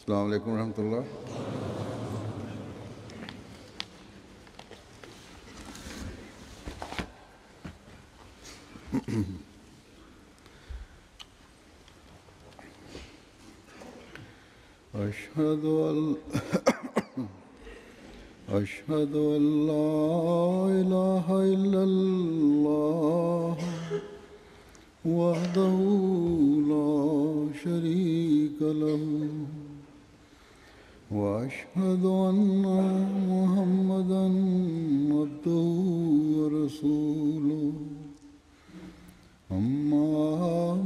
अस्सलाम वालेकुम रहमतुल्लाह। अशहदु अल्ला इलाहा इल्लल्लाह वहदहु ला शरीका लहु वअशहदु अन्ना मुहम्मदन अब्दुहु व रसूलुहु अम्मा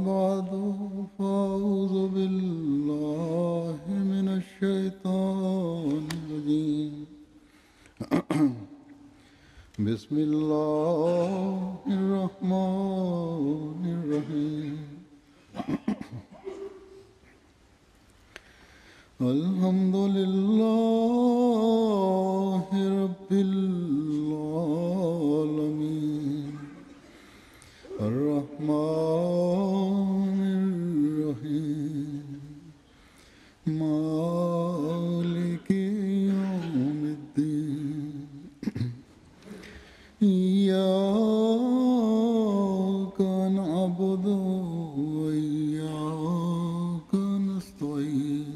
बअदु फ़अऊज़ु बिल्लाहि मिनश शैतानिर रजीम। बिस्मिल्लाहिर रहमानिर रहीम। अल्हम्दुलिल्लाहि रब्बिल आलमीन अर्रहमानिर रहीम मालिकि यौमिद्दीन इय्याका नअबुदु व इय्याका नस्तईन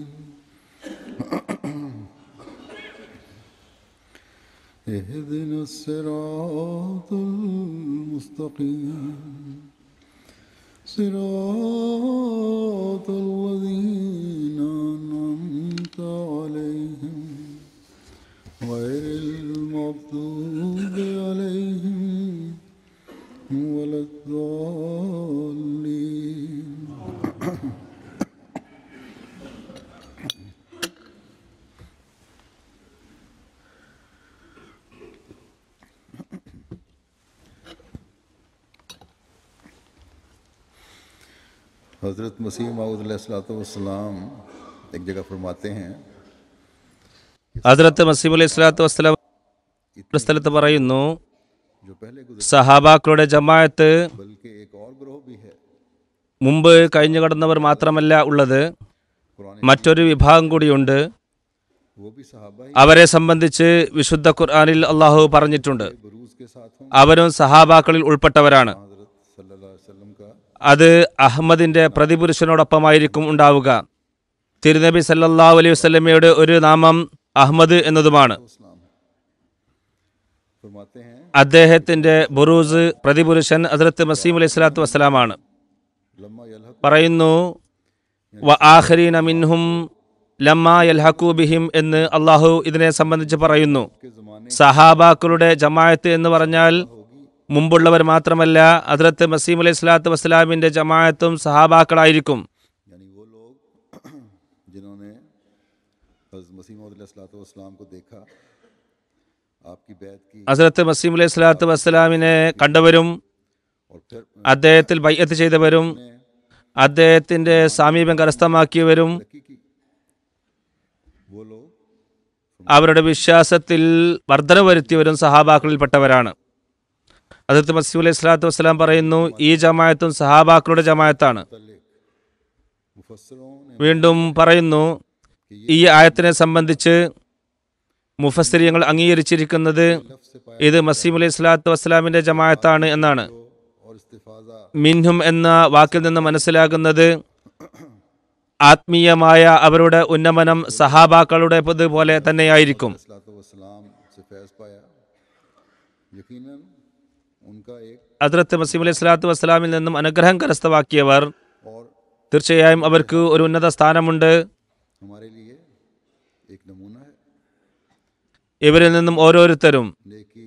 اهدنا الصراط المستقيم صراط الذين أنعمت عليهم غير المغضوب عليهم ولا الضالين। हज़रत मसीह मऊद अलैहिस्सलाम एक जगह फरमाते हैं, ഹദ്റത്ത് മസീഹ് അലൈഹി സ്വലാത്തു വസ്സലാം ഒരു സ്ഥലത്ത് പറയുന്നു, जो पहले गुज़रे സഹാബാക്കളുടെ ജമാഅത്ത് बल्कि एक और ग्रोह भी है। മുമ്പ് കഴിഞ്ഞു കടന്നവർ മാത്രമല്ല ഉള്ളത്, कुरान മറ്റൊരു വിഭാഗം കൂടിയുണ്ട്. वो भी सहाबा ही അവരെ സംബന്ധിച്ച് വിശുദ്ധ ഖുർആനിൽ അള്ളാഹു പറഞ്ഞിട്ടുണ്ട്, बरूज के साथ हों। അവരും സഹാബാക്കളിൽ ഉൾപ്പെട്ടവരാണ്. हज़रत सल्लल्लाहु अलैहि वसल्लम का അത് അഹ്മദിന്റെ പ്രതിപുരുഷനോടൊപ്പമായിരിക്കും ഉണ്ടാവുക. തിരുനബി സല്ലല്ലാഹു അലൈഹി വസല്ലമയുടെ ഒരു നാമം അഹ്മദ് എന്നതുമാണ്. इस्लाम फरमाते हैं, അദ്ദേഹത്തിന്റെ ബുറൂസ് പ്രതിപുരുഷൻ ഹദ്റത്ത് മസീഹ് അലൈഹി സ്വലാത്തു വസ്സലാമാണ്. लम्मा यलहक പറയുന്നു, വ ആഖരീന മിൻഹും ലമ്മാ യൽഹഖു ബിഹിം എന്ന് അള്ളാഹു ഇതിനെ സംബന്ധിച്ച് പറയുന്നു. के ज़माने സഹാബാക്കളുടെ ജമാഅത്ത് എന്ന് പറഞ്ഞാൽ മുമ്പുള്ളവർ മാത്രമല്ല, ഹദ്റത്ത് മസീഹ് അലൈഹി സ്വലാത്തു വസ്സലാമിന്റെ ജമാഅത്തും സഹാബാക്കളായിരിക്കും. यानी वो लोग जिन्होंने हज़रत मसीह मऊद अलैहिस्सलाम को देखा, आपकी बैत की ഹദ്റത്ത് മസീഹ് അലൈഹി സ്വലാത്തു വസ്സലാമിനെ കണ്ടവരും और फिर അദ്ദേഹത്തിൽ ബൈഅത്ത് ചെയ്തവരും അദ്ദേഹത്തിന്റെ സാമീപ്യം കരസ്ഥമാക്കിയവരും तरक्की की, वो लोग അവരുടെ വിശ്വാസത്തിൽ വർധന വരുത്തിയവരും സഹാബാക്കളിൽപ്പെട്ടവരാണ്. ഹദ്റത്ത് മസീഹ് അലൈഹി സ്വലാത്തു വസ്സലാം പറയുന്നു, ഈ ജമാഅത്തും സഹാബാക്കളുടെ ജമാഅത്താണ്. मुतल्लिक़ मुफस्सिरों ने വീണ്ടും പറയുന്നു, ഈ ആയത്തിനെ സംബന്ധിച്ച് മുഫസ്സിരിയങ്ങൾ അംഗീകരിച്ചിരിക്കുന്നത് लफ्ज़ से पाया ഇത് മസീഹ് അലൈഹി സ്വലാത്തു വസ്സലാമിന്റെ ജമാഅത്താണ് എന്നാണ്. और इस्तिफ़ाज़ा മിൻഹും എന്ന വാക്കിൽ നിന്ന് മനസ്സിലാകുന്നത് ആത്മീയമായ അവരുടെ ഉന്നമനം സഹാബാക്കളുടെ പോലെ തന്നെയായിരിക്കും. अलैहिस्सलाम से फैज़ पाया, यकीनन उनका एक ഹദ്റത്ത് മസീഹ് അലൈഹി സ്വലാത്തു വസ്സലാമിൽ നിന്നും അനുഗ്രഹം കരസ്ഥമാക്കിയവർ और തീർച്ചയായും അവർക്ക് ഒരു ഉന്നത സ്ഥാനമുണ്ട്. हमारे लिए एक नमूना है। ഇവരിൽ നിന്നും ഓരോരുത്തരും नेकी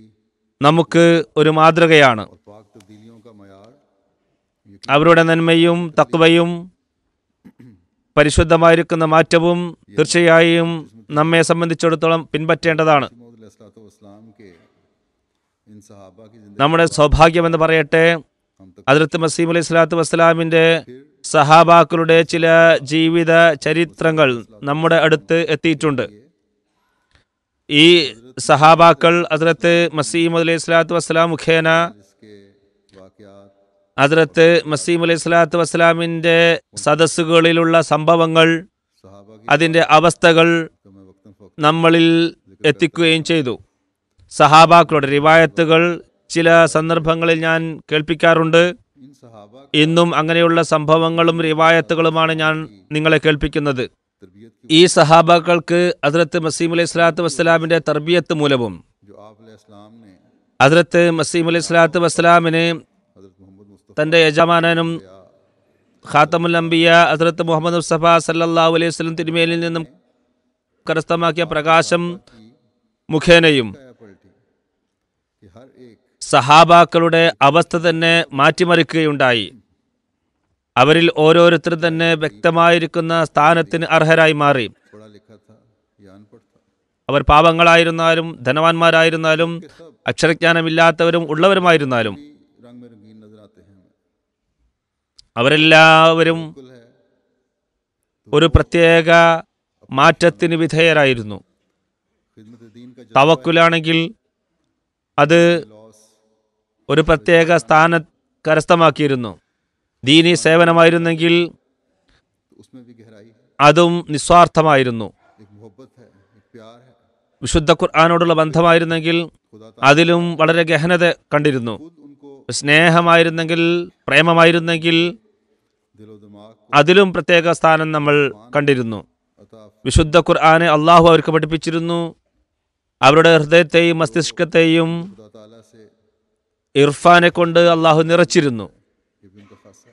നമുക്ക് ഒരു മാതൃകയാണ്. और पाक तब्दीलियों का मयार അവരുടെ नന്മയും തഖ്വയും പരിശുദ്ധമായിരിക്കുന്ന മാറ്റവും തീർച്ചയായും നമ്മെ സംബന്ധിച്ചിടത്തോളം പിൻപറ്റേണ്ടതാണ്. मऊद अलैहिस्सलाम के इन सहाबा की ज़िंदगी നമ്മുടെ സൗഭാഗ്യമെന്ന് പറയട്ടെ, हम तक ഹദ്റത്ത് മസീഹ് അലൈഹി സ്വലാത്തു വസ്സലാമിന്റെ സഹാബാക്കളുടെ ചില ജീവിത ചരിത്രങ്ങൾ നമ്മുടെ അടുത്ത് എത്തിയിട്ടുണ്ട്. ഈ സഹാബാക്കൾ ഹദ്റത്ത് മസീഹ് അലൈഹി സ്വലാത്തു വസ്സലാം മുഖേന इसके वाक़यात ഹദ്റത്ത് മസീഹ് അലൈഹി സ്വലാത്തു വസ്സലാമിന്റെ സദസ്സുകളിലുള്ള സംഭവങ്ങൾ सहाबा की അതിൻ്റെ അവസ്ഥകൾ तो मैं वक्तन फ़ौक़ നമ്മളിൽ എത്തിക്കുകയും ചെയ്തു. സഹാബാക്കളുടെ റിവായത്തുകൾ ചില സന്ദർഭങ്ങളിൽ ഞാൻ കേൾപ്പിക്കാറുണ്ട്. इन सहाबा ഇന്നും അങ്ങനെയുള്ള സംഭവങ്ങളും റിവായത്തുകളുമാണ് ഞാൻ നിങ്ങളെ കേൾപ്പിക്കുന്നത്. तरबियत की ഈ സഹാബാക്കൾക്ക് ഹദ്രത്ത് മസീഹ് അലൈഹി സ്വലാത്തു വസ്സലാമിന്റെ തർബിയത്ത് മൂലവും जो आप अलैहिस्सलाम ने ഹദ്രത്ത് മസീഹ് അലൈഹി സ്വലാത്തു വസ്സലാമിന് हज़रत मोहम्मद मुस्तफ़ा തന്റെ യജമാനനും ഖാത്തമുൽ അംബിയ ഹദ്രത്ത് മുഹമ്മദ് മുസ്തഫ സല്ലല്ലാഹു അലൈഹി വസല്ലം തിരുമേനിൽ നിന്നും കരസ്ഥമാക്കിയ പ്രകാശം മുഖേനയും या पलटी कि हर एक സഹാബാക്കളുടെ അവസ്ഥ തന്നെ മാറ്റിമറിക്കുകയുണ്ടായി. അവരിൽ ഓരോരുത്തരും തന്നെ വ്യക്തമായിരിക്കുന്ന സ്ഥാനത്തിന് അർഹരായി മാറി. पढ़ा लिखा था या अनपढ़ था, അവർ പാവങ്ങളായിരുന്നാലും ധനവാന്മാരായിരുന്നാലും അക്ഷരജ്ഞാനമില്ലാത്തവരും ഉള്ളവരുമായിരുന്നാലും भी रंग में रंगीन नजर आते हैं हमें। അവരെല്ലാവരും कुल है ഒരു പ്രത്യേക മാറ്റത്തിന് വിധേയരായിരുന്നു. खिदमत दीन का തവക്കുലാണെങ്കിൽ അത് लॉस ഒരു പ്രത്യേക സ്ഥാനം കരസ്ഥമാക്കിയിരുന്നു. ദീനി സേവനമായിരുന്നെങ്കിൽ तो उसमें भी गहराई है, അതും നിസ്വാർത്ഥമായിരുന്നു. एक मोहब्बत है, एक प्यार है। വിശുദ്ധ ഖുർആനോടുള്ള ബന്ധമായിരുന്നെങ്കിൽ खुदा അതിലും വളരെ ഗഹനത കണ്ടിരുന്നു. खुद उनको സ്നേഹമായിരുന്നെങ്കിൽ, പ്രേമമായിരുന്നെങ്കിൽ दिलो दिमाग को അതിലും പ്രത്യേക സ്ഥാനം നമ്മൾ കണ്ടിരുന്നു. अता വിശുദ്ധ ഖുർആനെ അള്ളാഹു അവർക്ക് പഠിപ്പിച്ചിരുന്നു. അവരുടെ ഹൃദയത്തെയും മസ്തിഷ്കത്തെയും खुदा ताला से ഇർഫാനെ കൊണ്ട് അള്ളാഹു നിറച്ചിരുന്നു. ये भी उनका खासा।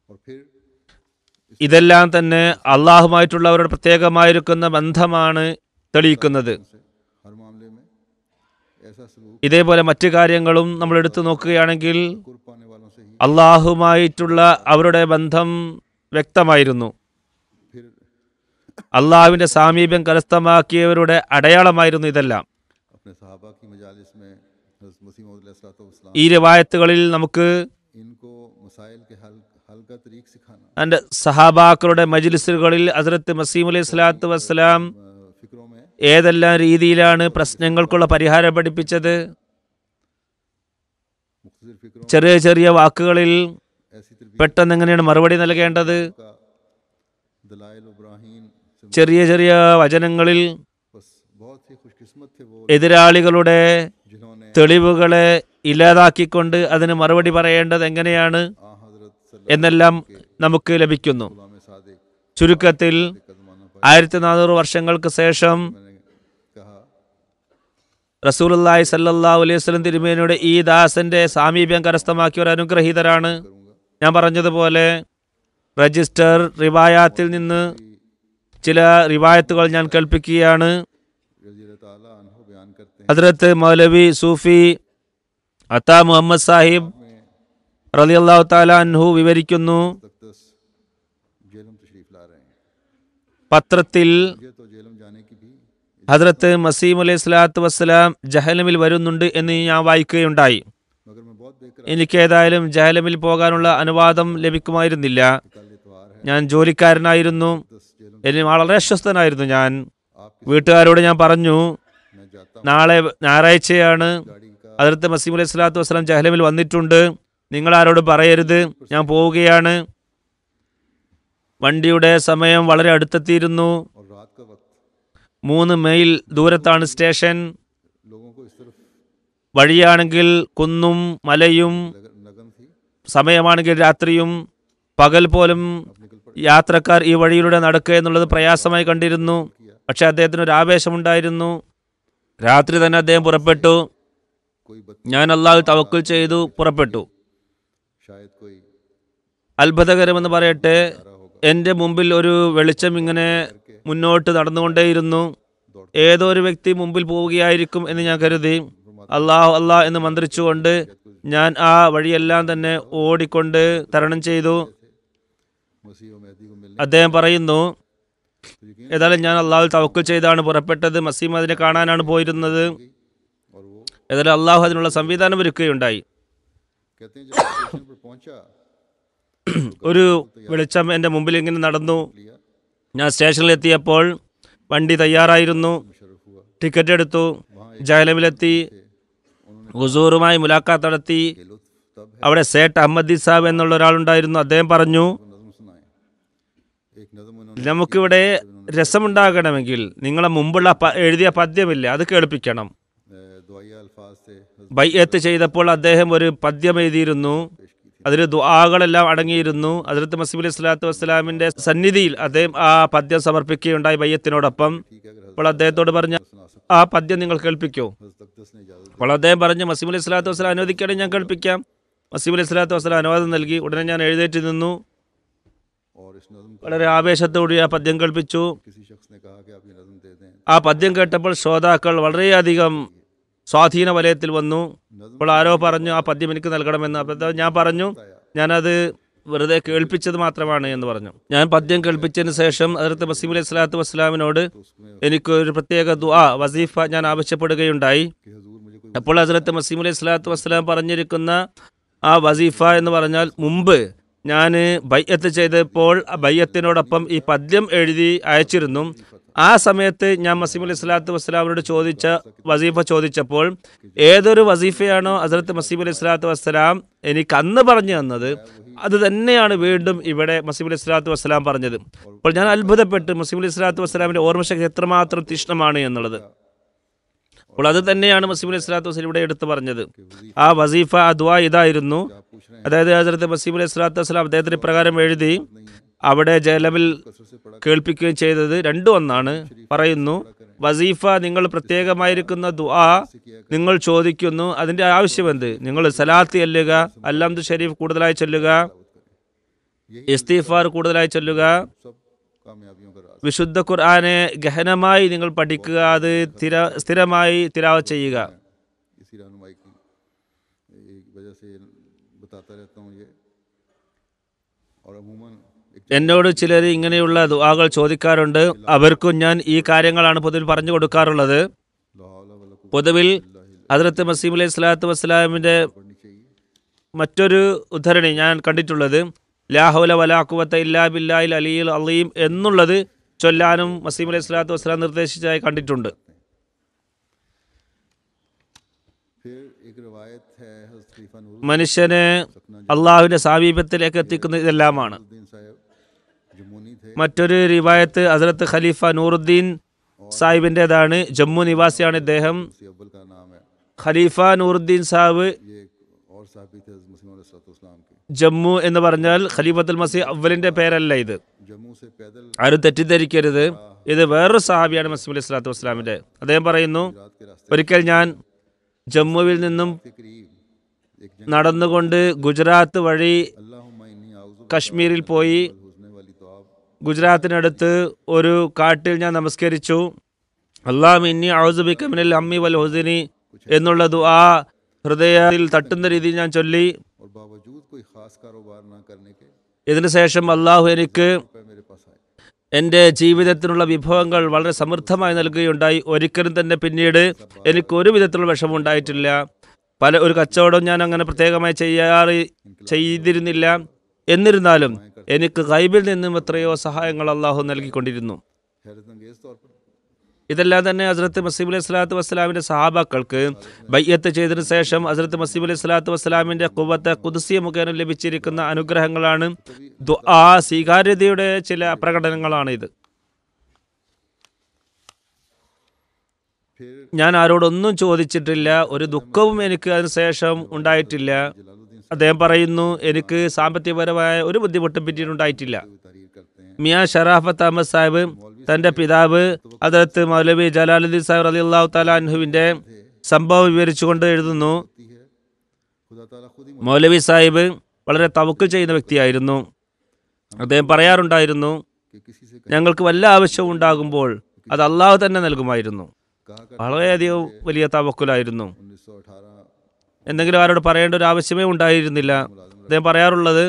और फिर ഇതെല്ലാം തന്നെ അള്ളാഹുമായിട്ടുള്ള അവരുടെ പ്രത്യേകമായിരിക്കുന്ന ബന്ധമാണ് തെളിയിക്കുന്നത്. से हर मामले में ऐसा सलूक ഇതേപോലെ മറ്റു കാര്യങ്ങളും നമ്മൾ എടുത്തു നോക്കുകയാണെങ്കിൽ कुर्ब पाने वालों से ही അള്ളാഹുമായിട്ടുള്ള അവരുടെ ബന്ധം വ്യക്തമായിരുന്നു. फिर അള്ളാഹുവിന്റെ സാമീപ്യം കരസ്ഥമാക്കിയവരുടെ അടയാളമായിരുന്നു ഇതെല്ലാം. अपने सहाबा की मजालिस में हज़रत मसीह मौऊद अलैहिस्सलाम ഈ रिवायത്തുകളിൽ നമുക്ക് इनको मसाइल के हल का तरीक सिखाना, എൻ്റെ സഹാബാക്കളുടെ മജ്ലിസുകളിൽ ഹസ്രത്ത് മസീഹ് അലൈഹി സ്വലാത്തു വസ്സലാം फिक्रों में ഏതെല്ലാം രീതിയിലാണ് പ്രശ്നങ്ങൾക്കുള്ള പരിഹാരം പഠിപ്പിച്ചത്. मुख्तलिफ फिक्रों ചെറിയ ചെറിയ വാക്കുകളിൽ ऐसी तरबियत പെട്ടെന്ന് എങ്ങനെയാണ് മറുപടി നൽകേണ്ടത്, का दलाइल इब्राहीम से ചെറിയ ചെറിയ വചനങ്ങളിൽ बस बहुत ही खुशकिस्मत थे वो എതിരാളികളുടെ जिन्होंने തെളിവുകളെ ഇല്ലാതാക്കിക്കൊണ്ട് അതിന് മറുപടി പറയേണ്ടത് എങ്ങനെയാണ് आ हजरत എന്നെല്ലാം നമുക്ക് ലഭിക്കുന്നു. गुलाम सादिक ചുരുക്കത്തിൽ का ज़माना पर 1400 വർഷങ്ങൾക്ക് ശേഷം मैंने कहा റസൂലുള്ളാഹി സല്ലല്ലാഹു അലൈഹി വസല്ലം തിരുമേനിയുടെ ഈ ദാസന്റെ സാമീപ്യം കരസ്ഥമാക്കിയ ഒരു അനുഗ്രഹീതരാണ്. ഞാൻ പറഞ്ഞതുപോലെ രജിസ്റ്റർ റിവായാത്തിൽ നിന്ന് ചില റിവായത്തുകൾ ഞാൻ കേൾപ്പിക്കുകയാണ്. रज़ी ताला अन्हु बयान करते हैं ഹദ്രത്ത് മൗലവി സൂഫി അത്താ മുഹമ്മദ് സാഹിബ് में റളിയല്ലാഹു തആല അൻഹു വിവരിക്കുന്നു, तख्तस जेलम तशरीफ ला रहे हैं। പത്രത്തിൽ मुझे तो जेलम जाने की भी ഹദ്രത്ത് മസീഹ് അലൈഹി സ്വലാത്തു വസ്സലാം ജഹലമിൽ വരുന്നുണ്ട് എന്ന് ഞാൻ വായിക്കുകയുണ്ടായി. मगर मैं बहुत बेकर എനിക്ക് ഏതായാലും ജഹലമിൽ പോകാനുള്ള അനുവാദം ലഭിക്കുമായിരുന്നില്ല. कल इतवार है, ഞാൻ ജോലിക്കാരനായിരുന്നു. 10 जेलम എന്നെ വളരെ അസ്വസ്ഥനായിരുന്നു. ഞാൻ आपकी വീട്ടുകാരോട് ഞാൻ പറഞ്ഞു, मैं जाता നാളെ ഞായറാഴ്ചയാണ്, हूँ, गाड़ी का ഹദ്രത്ത് മസീഹ് അലൈഹി സ്വലാത്തു വസ്സലാം ജഹലമിൽ വന്നിട്ടുണ്ട്, നിങ്ങൾ ആരോട് പറയരുത്, ഞാൻ പോവുകയാണ്. വണ്ടിയുടെ സമയം വളരെ അടുത്തെത്തിയിരുന്നു. और रात का वक्त 3 മൈൽ ദൂരത്താണ് സ്റ്റേഷൻ. लोगों को इस तरफ വഴിയാണെങ്കിൽ കുന്നും മലയും, लगन थी, സമയമാണെങ്കിൽ രാത്രിയും. പകൽ പോലും निकल पड़े യാത്രക്കാർ ഈ വഴിയിലൂടെ നടക്കുക എന്നുള്ളത് പ്രയാസമായി കണ്ടിരുന്നു. പക്ഷെ അദ്ദേഹത്തിന് ഒരു ആവേശമുണ്ടായിരുന്നു. രാത്രി തന്നെ അദ്ദേഹം പുറപ്പെട്ടു. कोई बत ഞാൻ അള്ളാഹു തവക്കുൽ ചെയ്തു പുറപ്പെട്ടു. शायद कोई അത്ഭുതകരമെന്ന് പറയട്ടെ, आ रहा होगा, എൻ്റെ മുമ്പിൽ ഒരു വെളിച്ചം ഇങ്ങനെ മുന്നോട്ട് നടന്നുകൊണ്ടേയിരുന്നു. ഏതോ ഒരു വ്യക്തി മുമ്പിൽ പോവുകയായിരിക്കും എന്ന് ഞാൻ കരുതി. അള്ളാഹു അള്ളാഹ് എന്ന് മന്ത്രിച്ചുകൊണ്ട് ഞാൻ ആ വഴിയെല്ലാം തന്നെ ഓടിക്കൊണ്ട് തരണം ചെയ്തു. मसीह और मेहदी को मिलने അദ്ദേഹം പറയുന്നു, तो यकीन ഏതായാലും ഞാൻ അള്ളാഹു തവക്കുൽ ചെയ്താണ് പുറപ്പെട്ടത്. മസീം അതിനെ കാണാനാണ് പോയിരുന്നത്. और वो ഏതായാലും അള്ളാഹു അതിനുള്ള സംവിധാനം ഒരുക്കുകയുണ്ടായി. कहते हैं जब स्टेशन पर पहुंचा ഒരു വെളിച്ചം എൻ്റെ മുമ്പിൽ ഇങ്ങനെ നടന്നു. लिया, ഞാൻ സ്റ്റേഷനിൽ എത്തിയപ്പോൾ വണ്ടി തയ്യാറായിരുന്നു. मुशर्रफ हुआ, ടിക്കറ്റ് എടുത്തു. ജഹലമിലെത്തി. ഹുസൂറുമായി മുലാഖാത്ത് നടത്തി. ये लुत्फ तब है അവിടെ സേട്ട് അഹമ്മദി സാബ് എന്നുള്ള ഒരാളുണ്ടായിരുന്നു. അദ്ദേഹം പറഞ്ഞു, जो नज़म सुनाए। एक नज़म उन्होंने നമുക്കിവിടെ രസമുണ്ടാകണമെങ്കിൽ നിങ്ങളെ മുമ്പുള്ള എഴുതിയ പദ്യമില്ല, അത് കേൾപ്പിക്കണം. दुआया अल्फाज से ബൈഅത്ത് ചെയ്തപ്പോൾ അദ്ദേഹം ഒരു പദ്യം എഴുതിയിരുന്നു. അതിൽ ദുആകളെല്ലാം അടങ്ങിയിരുന്നു. ഹസ്രത്ത് മസീഹ് അലൈഹി സ്വലാത്തു വസ്സലാമിന്റെ സന്നിധിയിൽ അദ്ദേഹം ആ പദ്യം സമർപ്പിക്കുകയുണ്ടായി ബൈഅത്തിനോടൊപ്പം. അപ്പോൾ അദ്ദേഹത്തോട് പറഞ്ഞ ആ പദ്യം നിങ്ങൾ കേൾപ്പിക്കൂ. അപ്പോൾ അദ്ദേഹം പറഞ്ഞു, മസീഹ് അലൈഹി സ്വലാത്തു വസ്സലാം അനുവദിക്കുകയാണെങ്കിൽ ഞാൻ കേൾപ്പിക്കാം. മസീഹ് അലൈഹി സ്വലാത്തു വസ്സലാം അനുവാദം നൽകി. ഉടനെ ഞാൻ എഴുന്നേറ്റ് നിന്നു. और इस नज़म को വളരെ ആവേശത്തോടെ ആ പദ്യം കേൾപ്പിച്ചു. किसी शख्स ने कहा कि आप ये नज़म दे दें। ആ പദ്യം കേട്ടപ്പോൾ ശ്രോതാക്കൾ വളരെയധികം സ്വാധീന വലയത്തിൽ വന്നു. അപ്പോൾ ആരോ പറഞ്ഞു ആ പദ്യം എനിക്ക് നൽകണമെന്ന്. അപ്പോൾ ഞാൻ പറഞ്ഞു ഞാനത് വെറുതെ കേൾപ്പിച്ചത് മാത്രമാണ് എന്ന് പറഞ്ഞു. ഞാൻ പദ്യം കേൾപ്പിച്ചതിന് ശേഷം ഹദ്റത്ത് മസീഹ് അലൈഹി സ്വലാത്തു വസ്സലാമിനോട് എനിക്ക് ഒരു പ്രത്യേക ദുആ വസീഫ ഞാൻ ആവശ്യപ്പെടുകയുണ്ടായി. कि हुजूर मुझे कोई അപ്പോൾ ഹദ്റത്ത് മസീഹ് അലൈഹി സ്വലാത്തു വസ്സലാം പറഞ്ഞിരിക്കുന്ന ആ വസീഫ എന്ന് പറഞ്ഞാൽ, മുമ്പ് ഞാൻ ബൈഅത്ത് ചെയ്തപ്പോൾ ആ ബൈഅത്തിനോടൊപ്പം ഈ പദ്യം എഴുതി അയച്ചിരുന്നു. ആ സമയത്ത് ഞാൻ മസീഹ് അലൈഹി സ്വലാത്തു വസ്സലാമിനോട് ചോദിച്ച വസീഫ ചോദിച്ചപ്പോൾ ഏതൊരു വസീഫയാണോ ഹസ്രത്ത് മസീഹ് അലൈഹി സ്വലാത്തു വസ്സലാം എനിക്ക് അന്ന് പറഞ്ഞു തന്നത്, അത് തന്നെയാണ് വീണ്ടും ഇവിടെ മസീഹ് അലൈഹി സ്വലാത്തു വസ്സലാം പറഞ്ഞത്. അപ്പോൾ ഞാൻ അത്ഭുതപ്പെട്ട് മസീഹ് അലൈഹി സ്വലാത്തു വസ്സലാമിന്റെ ഓർമ്മശക്തി എത്രമാത്രം തീഷ്ണമാണ് എന്നുള്ളത്. അപ്പോൾ അത് തന്നെയാണ് മസീഹ് അലൈഹി സ്വലാത്തു വസ്സലാം ഇവിടെ എടുത്തു പറഞ്ഞത്. ആ വസീഫ ആ ദുആ ഇതായിരുന്നു. അതായത് ഹസ്രത്ത് മസീഹ് അലൈഹി സ്വലാത്തു വസ്സലാം അദ്ദേഹത്തിന് പ്രകാരം എഴുതി അവിടെ ജയലമിൽ കേൾപ്പിക്കുകയും ചെയ്തത് രണ്ടും ഒന്നാണ്. പറയുന്നു, വസീഫ നിങ്ങൾ പ്രത്യേകമായിരിക്കുന്ന ദുആ നിങ്ങൾ ചോദിക്കുന്നു, അതിന്റെ ആവശ്യമെന്ത്? നിങ്ങൾ സലാത്ത് ചൊല്ലുക, അൽഹംദു ഷരീഫ് കൂടുതലായി ചൊല്ലുക, ഇസ്തിഗ്ഫാർ കൂടുതലായി ചൊല്ലുക, सब कामयाबियों का राज। വിശുദ്ധ ഖുർആനെ ഗഹനമായി നിങ്ങൾ പഠിക്കുക, അത് സ്ഥിരമായി തിലാവത്ത് ചെയ്യുക. इसी रहनुमाई की एक वजह से बताता रहता हूँ ये। और अमूमन എന്നോട് ചിലർ ഇങ്ങനെയുള്ള ദുആകൾ ചോദിക്കാറുണ്ട്. അവർക്കും ഞാൻ ഈ കാര്യങ്ങളാണ് പൊതുവിൽ പറഞ്ഞു കൊടുക്കാറുള്ളത്. ला हौला वला कुव्वता പൊതുവിൽ ഹദ്റത്ത് മസീഹ് അലൈഹി സ്വലാത്തു വസ്സലാമിന്റെ पढ़नी चाहिए। മറ്റൊരു ഉദ്ധരണി ഞാൻ കണ്ടിട്ടുള്ളത്, ലാ ഹൗല വലാ ഖുവത ഇല്ലാ ബില്ലാഹിൽ അലിയിൽ അലീം എന്നുള്ളത് ചൊല്ലാനും മസീഹ് അലൈഹി സ്വലാത്തു വസ്സലാം നിർദ്ദേശിച്ചതായി കണ്ടിട്ടുണ്ട്. फिर एक रिवायत है हज़रत खलीफा മനുഷ്യനെ അള്ളാഹുവിന്റെ സാമീപ്യത്തിലേക്ക് എത്തിക്കുന്ന ഇതെല്ലാമാണ്. नूरुद्दीन साहब जमुनी थे। മറ്റൊരു റിവായത്ത് ഹസ്രത്ത് ഖലീഫ നൂറുദ്ദീൻ സാഹിബിൻ്റെതാണ്. ജമ്മു നിവാസിയാണ് ഇദ്ദേഹം. उसी अव्वल का नाम है। ഖലീഫ നൂറുദ്ദീൻ സാഹിബ് ये एक और साहबी थे हज़रत मसीह अलैहिस्सलाम के। ജമ്മു എന്ന് പറഞ്ഞാൽ ഖലീഫത്തുൽ മസീഹ് അവലിന്റെ പേരല്ല ഇത്. जम्मू से पैदल ആരും തെറ്റിദ്ധരിക്കരുത്, ഇത് വേറൊരു സഹാബിയാണ് മസീഹ് അലൈഹി സ്വലാത്തു വസ്സലാമിന്റെ. അദ്ദേഹം പറയുന്നു, रात के रास्ते ഒരിക്കൽ ഞാൻ ജമ്മുവിൽ നിന്നും के करीब एक നടന്നുകൊണ്ട് ഗുജറാത്ത് വഴി अल्लाहुम्मा इन्नी आउज़ु കശ്മീരിൽ പോയി. हुस्ने वाली तो आप ഗുജറാത്തിനടുത്ത് ഒരു കാട്ടിൽ ഞാൻ നമസ്കരിച്ചു. അല്ലാഹു ഇന്നി അഊദു ബിക മിനൽ ഹമ്മി വൽ ഹുസ്നി എന്നുള്ള ദുആ ഹൃദയത്തിൽ തട്ടുന്ന രീതിയിൽ ഞാൻ ചൊല്ലി. और बावजूद कोई ख़ास कारोबार ना करने के ഇതിനു ശേഷം അള്ളാഹു എനിക്ക് रुपए मेरे पास आए। എൻ്റെ ജീവിതത്തിനുള്ള വിഭവങ്ങൾ വളരെ സമൃദ്ധമായി നൽകുകയുണ്ടായി. ഒരിക്കലും തന്നെ പിന്നീട് എനിക്ക് ഒരു വിധത്തിലുള്ള വിഷമം ഉണ്ടായിട്ടില്ല. ഒരു കച്ചവടം ഞാൻ അങ്ങനെ പ്രത്യേകമായി ചെയ്തിരുന്നില്ല. എന്നിരുന്നാലും എനിക്ക് ഗൈബിൽ നിന്നും എത്രയോ സഹായങ്ങൾ അള്ളാഹു നൽകിക്കൊണ്ടിരുന്നു. हैरत अंगेज तौर पर ഇതെല്ലാം തന്നെ ഹസ്രത്ത് മസീഹ് അലൈഹി സ്വലാത്തു വസ്സലാമിന്റെ സഹാബാക്കൾക്ക് ബൈഅത്ത് ചെയ്തതിനു ശേഷം ഹസ്രത്ത് മസീഹ് അലൈഹി സ്വലാത്തു വസ്സലാമിന്റെ ഖുവ്വത്ത് ഖുദ്സിയ മുഖേന ലഭിച്ചിരിക്കുന്ന അനുഗ്രഹങ്ങളാണ്. ദുആ സ്വീകാര്യതയുടെ ചില പ്രകടനങ്ങളാണ് ഇത്. फिर ഞാൻ ആരോടൊന്നും ചോദിച്ചിട്ടില്ല, ഒരു ദുഃഖവും എനിക്ക് അതിനുശേഷം ഉണ്ടായിട്ടില്ല. അദ്ദേഹം പറയുന്നു, എനിക്ക് സാമ്പത്തികപരമായ ഒരു ബുദ്ധിമുട്ടും പിന്നീട് ഉണ്ടായിട്ടില്ല. तारीर करते हैं। മിയാ ഷറാഫത്ത് അഹമ്മദ് സാഹിബ് തന്റെ പിതാവ് ഹദ്റത്ത് മൗലവി ജലാലുദ്ദീൻ സാഹിബ് റളിയല്ലാഹു തആല അൻഹുവിന്റെ സംഭവം വിവരിച്ചുകൊണ്ട് എഴുതുന്നു, है खुदा ताला खुद ही മൗലവി സാഹിബ് വളരെ തവക്കുൽ ചെയ്യുന്ന വ്യക്തിയായിരുന്നു. അദ്ദേഹം പറയാറുണ്ടായിരുന്നു, कि किसी से ഞങ്ങൾക്ക് വല്ല ആവശ്യവും ഉണ്ടാകുമ്പോൾ അത് അള്ളാഹു തന്നെ നൽകുമായിരുന്നു. कहा कर വളരെയധികം വലിയ തവക്കുലായിരുന്നു. 1918 എന്തെങ്കിലും ആരോട് പറയേണ്ട ഒരു ആവശ്യമേ ഉണ്ടായിരുന്നില്ല. അദ്ദേഹം പറയാറുള്ളത്,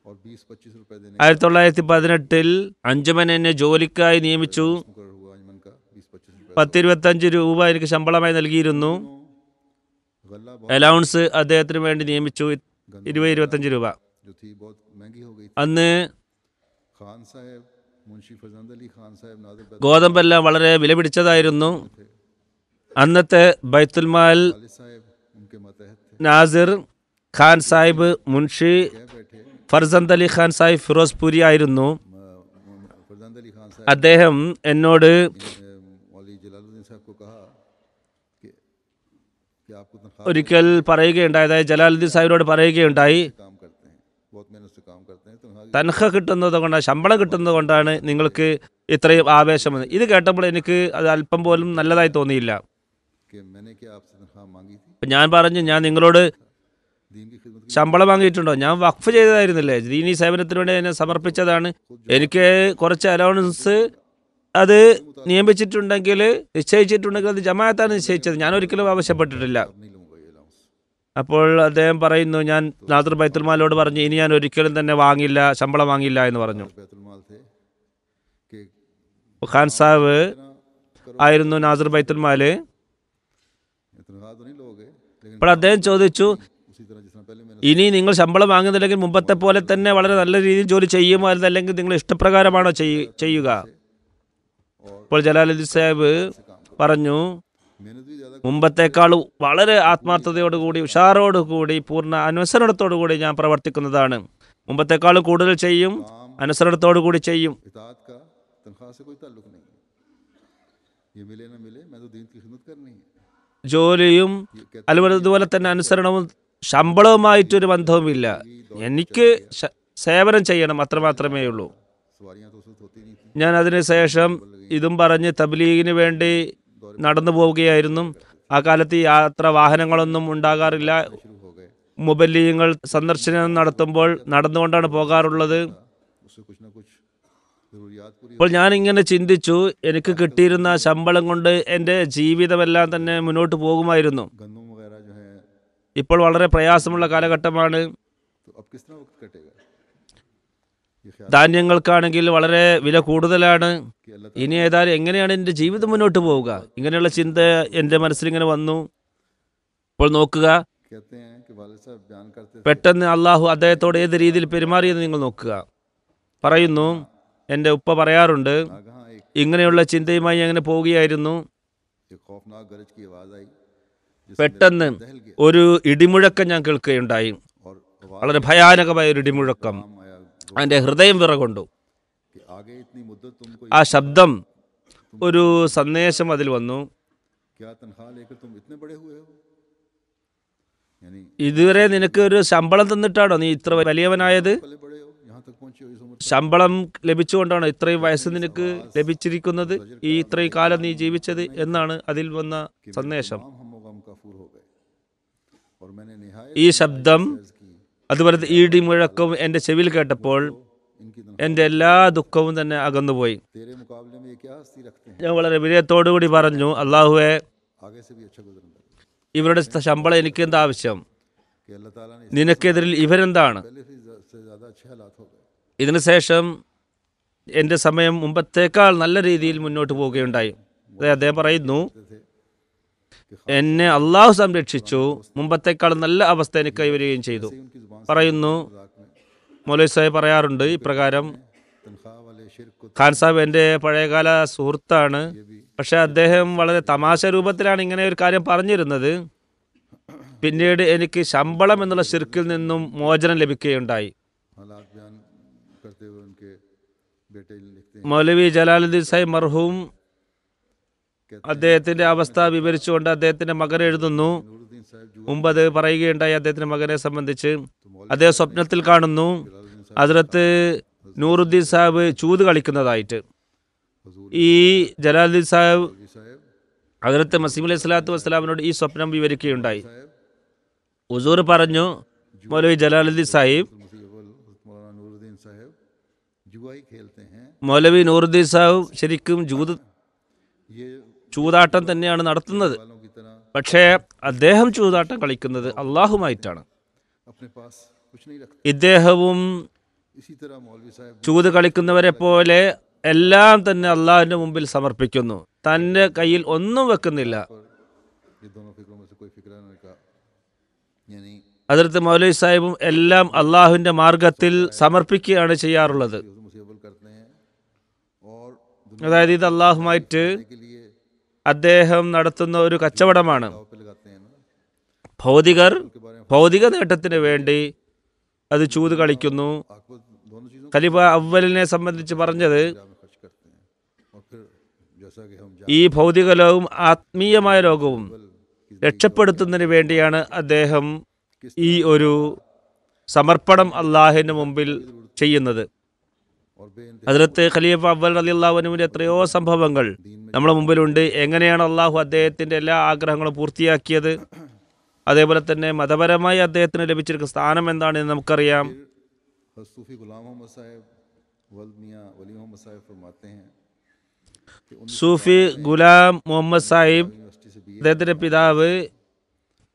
और 20-25 रुपए देने 1918 അഞ്ജുമൻ എന്നെ ജോലിക്കായി നിയമിച്ചു. मुकर्रर हुआ अंजमन का 20-25 रुपए 10-25 രൂപ എനിക്ക് ശമ്പളമായി നൽകിയിരുന്നു. गल्ला അലൗൺസ് അദ്ദേഹത്തിന് വേണ്ടി നിയമിച്ചു 20-25 രൂപ. जो थी बहुत महंगी हो गई थी। അന്ന് खान साहब मुंशी फजंद अली खान साहब नादिर ഗോതമ്പെല്ലാം വളരെ വില പിടിച്ചതായിരുന്നു. അന്നത്തെ ബൈത്തുൽമാൽ वालिद साहब उनके मतहत थे। നാസിർ ഖാൻ സാഹിബ് മുൻഷി कह बैठे ഫർസന്ത് അലി ഖാൻ സാഹിബ് ഫിറോസ്പൂരി ആയിരുന്നു. फरजंद अली खान साहब അദ്ദേഹം എന്നോട് मौलवी जलालुद्दीन साहब को कहा कि आपको तनख्वाह ഒരിക്കൽ പറയുകയുണ്ടായി, അതായത് ജലാലുദ്ദീൻ സാഹിബിനോട് പറയുകയുണ്ടായി, काम करते हैं, बहुत मेहनत से काम करते हैं, तनख्वाह തൻഖ കിട്ടുന്നത് കൊണ്ടാണ്, ശമ്പളം കിട്ടുന്നത് കൊണ്ടാണ് നിങ്ങൾക്ക് ഇത്രയും ആവേശം. ഇത് കേട്ടപ്പോൾ എനിക്ക് അത് അല്പം പോലും നല്ലതായി തോന്നിയില്ല. कि मैंने क्या आपसे तनख्वाह मांगी थी, അപ്പം ഞാൻ പറഞ്ഞു, ഞാൻ നിങ്ങളോട് दीन की खिदमत की ശമ്പളം വാങ്ങിയിട്ടുണ്ടോ? ഞാൻ വഖഫ് ചെയ്തതായിരുന്നില്ലേ, ദീനീ സേവനത്തിന് വേണ്ടി എന്നെ സമർപ്പിച്ചതാണ്. എനിക്ക് കുറച്ച് അലവൻസ് അത് നിയമിച്ചിട്ടുണ്ടെങ്കിൽ, നിശ്ചയിച്ചിട്ടുണ്ടെങ്കിൽ അത് ജമാഅത്താണ് നിശ്ചയിച്ചത്, ഞാൻ ഒരിക്കലും ആവശ്യപ്പെട്ടിട്ടില്ല. अब नहीं लूँगा ये अलाउंस। അപ്പോൾ അദ്ദേഹം പറയുന്നു, ഞാൻ നാദിർ ബൈത്തുൽമാലോട് പറഞ്ഞു, ഇനി ഞാൻ ഒരിക്കലും തന്നെ വാങ്ങില്ല, ശമ്പളം വാങ്ങില്ല എന്ന് പറഞ്ഞു. बैतुल-माल थे कि ഖാൻ സാഹിബ് करो, ആയിരുന്നു നാദിർ ബൈത്തുൽമാല്. तनख्वाह तो नहीं लोगे, लेकिन അപ്പോൾ അദ്ദേഹം ചോദിച്ചു, उसी तरह जिस तरह पहले मैंने ഇനി നിങ്ങൾ ശമ്പളം വാങ്ങുന്നില്ലെങ്കിൽ മുമ്പത്തെ പോലെ തന്നെ വളരെ നല്ല രീതിയിൽ ജോലി ചെയ്യുമോ, അതല്ലെങ്കിൽ നിങ്ങൾ ഇഷ്ടപ്രകാരമാണോ ചെയ്യുക? അപ്പോൾ ജലാലുദ്ദീൻ സാഹിബ് പറഞ്ഞു, मेहनत भी ज़्यादा മുമ്പത്തേക്കാൾ വളരെ ആത്മാർത്ഥതയോടുകൂടി, ഉഷാറോടുകൂടി, പൂർണ്ണ അനുസരണത്തോടുകൂടി ഞാൻ പ്രവർത്തിക്കുന്നതാണ്. മുമ്പത്തേക്കാൾ കൂടുതൽ ചെയ്യും, അനുസരണത്തോടുകൂടി ചെയ്യും. इताअत का तनख्वाह से कोई ताल्लुक नहीं है, ये मिले ना मिले, मैं तो दीन की खिदमत करनी है। ജോലിയും അതുപോലെ തന്നെ അനുസരണവും ശമ്പളവുമായിട്ടൊരു ബന്ധവുമില്ല. എനിക്ക് സേവനം ചെയ്യണം, അത്രമാത്രമേ ഉള്ളൂ. सवारियाँ तो उस वक्त होती नहीं थी, ഞാൻ അതിനുശേഷം ഇതും പറഞ്ഞ് തബ്ലീഗിന് വേണ്ടി നടന്നു പോവുകയായിരുന്നു. ആ കാലത്ത് ഈ യാത്ര വാഹനങ്ങളൊന്നും ഉണ്ടാകാറില്ല. शुरू हो गए, മുബല്ലിങ്ങൾ സന്ദർശനം നടത്തുമ്പോൾ നടന്നുകൊണ്ടാണ് പോകാറുള്ളത്. उससे कुछ ना कुछ ज़रूरियात पूरी അപ്പോൾ ഞാൻ ഇങ്ങനെ ചിന്തിച്ചു, എനിക്ക് കിട്ടിയിരുന്ന ശമ്പളം കൊണ്ട് എൻ്റെ ജീവിതമെല്ലാം തന്നെ മുന്നോട്ട് പോകുമായിരുന്നു. गंदम वगैरह जो है, ഇപ്പോൾ വളരെ പ്രയാസമുള്ള കാലഘട്ടമാണ്. तो अब किस तरह वक्त कटेगा, ये ख्याल ധാന്യങ്ങൾക്കാണെങ്കിൽ വളരെ വില കൂടുതലാണ്. कि अल्लाह ഇനി ഏതായാലും എങ്ങനെയാണ് എൻ്റെ ജീവിതം മുന്നോട്ട് പോവുക? ഇങ്ങനെയുള്ള ചിന്ത എൻ്റെ മനസ്സിലിങ്ങനെ വന്നു. ഇപ്പോൾ നോക്കുക, कहते हैं कि वालिद साहब बयान करते थे പെട്ടെന്ന് അള്ളാഹു അദ്ദേഹത്തോട് ഏത് രീതിയിൽ പെരുമാറിയെന്ന് നിങ്ങൾ നോക്കുക. പറയുന്നു, എൻ്റെ ഉപ്പ പറയാറുണ്ട്, आगाह एक ഇങ്ങനെയുള്ള ചിന്തയുമായി ഞാൻ അങ്ങനെ പോവുകയായിരുന്നു. खौफनाक गरज की आवाज़ आई, പെട്ടെന്ന് दहल गया ഒരു ഇടിമുഴക്കം ഞാൻ കേൾക്കുകയുണ്ടായി. और आवाज़ വളരെ ഭയാനകമായ ഒരു ഇടിമുഴക്കം. आया എൻ്റെ ഹൃദയം വിറകൊണ്ടു. कि आगे इतनी मुद्दत तुमको ആ ശബ്ദം, ഒരു സന്ദേശം അതിൽ വന്നു. क्या तनख्वाह लेकर तुम इतने बड़े हुए हो, यानी ഇതുവരെ നിനക്ക് ഒരു ശമ്പളം തന്നിട്ടാണോ നീ ഇത്ര വലിയവനായത്? पले बड़े हो, यहाँ तक पहुंचे हो इस उम्र ശമ്പളം ലഭിച്ചുകൊണ്ടാണോ ഇത്രയും വയസ്സ് നിനക്ക് ലഭിച്ചിരിക്കുന്നത്, ഈ ഇത്രയും കാലം നീ ജീവിച്ചത് എന്നാണ് അതിൽ വന്ന സന്ദേശം. तमाम हम गम काफूर हो गए और मैंने निहायत ഈ ശബ്ദം, अर्ज की, അതുപോലെ ഇടിമുഴക്കവും എൻ്റെ ചെവിയിൽ കേട്ടപ്പോൾ इनकी तनख्वाह എൻ്റെ എല്ലാ ദുഃഖവും തന്നെ അകന്നുപോയി. तेरे मुकाबले में ये क्या हस्ती रखते हैं, ഞാൻ വളരെ വിനയത്തോടുകൂടി പറഞ്ഞു, അള്ളാഹുവെ, आगे से भी अच्छा गुजरने लगा ഇവരുടെ ശമ്പളം എനിക്ക് എന്താ ആവശ്യം? कि अल्लाह ताला ने നിനക്കെതിരിൽ ഇവരെന്താണ്? पहले से ज़्यादा अच्छे हालात हो गए। ഇതിനുശേഷം എൻ്റെ സമയം മുമ്പത്തേക്കാൾ നല്ല രീതിയിൽ മുന്നോട്ട് പോവുകയുണ്ടായി. അതായത് അദ്ദേഹം പറയുന്നു, कहते थे എന്നെ അള്ളാഹു സംരക്ഷിച്ചു, മുമ്പത്തേക്കാൾ നല്ല അവസ്ഥ എനിക്ക് കൈവരികയും ചെയ്തു. कि उनकी ज़ुबान പറയുന്നു, मजाक में മൗലവി സാഹിബ് പറയാറുണ്ട് ഇപ്രകാരം, तनख्वाह वाले शिर्क को ഖാൻ സാഹിബ് എൻ്റെ പഴയകാല സുഹൃത്താണ്. ये भी പക്ഷെ അദ്ദേഹം വളരെ തമാശ രൂപത്തിലാണ് ഇങ്ങനെ ഒരു കാര്യം പറഞ്ഞിരുന്നത്. പിന്നീട് എനിക്ക് ശമ്പളം എന്നുള്ള ശിർക്കിൽ നിന്നും മോചനം ലഭിക്കുകയുണ്ടായി. हालात बयान करते हुए उनके बेटे लिखते हैं, മൗലവി ജലാലുദ്ദീൻ സാഹിബ് മർഹൂം कहते അദ്ദേഹത്തിന്റെ അവസ്ഥ വിവരിച്ചുകൊണ്ട് അദ്ദേഹത്തിന്റെ മകൻ എഴുതുന്നു. हैं, नूरुद्दीन साहब जुआ മുമ്പ് അത് പറയുകയുണ്ടായി അദ്ദേഹത്തിന്റെ മകനെ സംബന്ധിച്ച്. അദ്ദേഹം സ്വപ്നത്തിൽ കാണുന്നു ഹസ്രത്ത് നൂറുദ്ദീൻ സാഹിബ് ചൂത് കളിക്കുന്നതായിട്ട്. हजूर ഈ ജലാലുദ്ദീൻ സാഹിബ് जी साहब ഹസ്രത്ത് മസീഹ് അലൈഹി സ്വലാത്തു വസ്സലാമിനോട് ഈ സ്വപ്നം വിവരിക്കുകയുണ്ടായി. साहब ഹുസൂർ പറഞ്ഞു, മൗലവി ജലാലുദ്ദീൻ സാഹിബ്, मसीह अव्वल मौलाना नूरुद्दीन साहब जुआ ही खेलते हैं, മൗലവി നൂറുദ്ദീൻ സാഹിബ് ശരിക്കും ये ചൂതാട്ടം തന്നെയാണ് നടത്തുന്നത്. वालों की तरह പക്ഷേ അദ്ദേഹം ചൂതാട്ടം കളിക്കുന്നത് അള്ളാഹുമായിട്ടാണ്. अपने पास कुछ नहीं रखते। ഇദ്ദേഹവും इसी तरह मौलवी साहब ചൂത് കളിക്കുന്നവരെ പോലെ എല്ലാം തന്നെ അള്ളാഹുവിന്റെ മുമ്പിൽ സമർപ്പിക്കുന്നു, തന്റെ കയ്യിൽ ഒന്നും വെക്കുന്നില്ല. पर ये दोनों फिक्रों में से कोई फिक्र नहीं का, यानी ഹദ്രത്ത് മൗലവി സാഹിബും എല്ലാം അള്ളാഹുവിന്റെ മാർഗത്തിൽ സമർപ്പിക്കുകയാണ് ചെയ്യാറുള്ളത്. मसीह अव्वल करते हैं और അതായത് ഇത് അള്ളാഹുമായിട്ട് दुनिया के लिए അദ്ദേഹം നടത്തുന്ന ഒരു കച്ചവടമാണ്. दाव पे लगाते हैं ना, ഭൗതികർ के बारे में ഭൗതിക നേട്ടത്തിന് വേണ്ടി അത് ചൂത് കളിക്കുന്നു. आपको दोनों चीज़ों ഖലീഫ അവലിനെ സംബന്ധിച്ച് പറഞ്ഞത്, को खर्च जैसा कि हम ഈ ഭൗതിക ലോകവും ആത്മീയമായ ലോകവും രക്ഷപ്പെടുത്തുന്നതിന് വേണ്ടിയാണ് അദ്ദേഹം ഈ ഒരു സമർപ്പണം അള്ളാഹിന് മുമ്പിൽ ചെയ്യുന്നത്. और बेइंतहा ഹദ്രത്ത് ഖലീഫ അവ്വൽ റളിയല്ലാഹു അൻഹുവിന്റെ എത്രയോ സംഭവങ്ങൾ നമ്മുടെ മുമ്പിലുണ്ട്. എങ്ങനെയാണ് അള്ളാഹു അദ്ദേഹത്തിന്റെ എല്ലാ ആഗ്രഹങ്ങളും പൂർത്തിയാക്കിയത്, അതേപോലെ തന്നെ മതപരമായി അദ്ദേഹത്തിന് ലഭിച്ചിരിക്കുന്ന സ്ഥാനം എന്താണെന്ന് നമുക്കറിയാം. सूफी गुलाम मोहम्मद साहब वल्द मियां वली मोहम्मद साहब फरमाते हैं कि സൂഫി ഗുലാം മുഹമ്മദ് സാഹിബ്, यूनिवर्सिटी से बीए അദ്ദേഹത്തിന്റെ പിതാവ്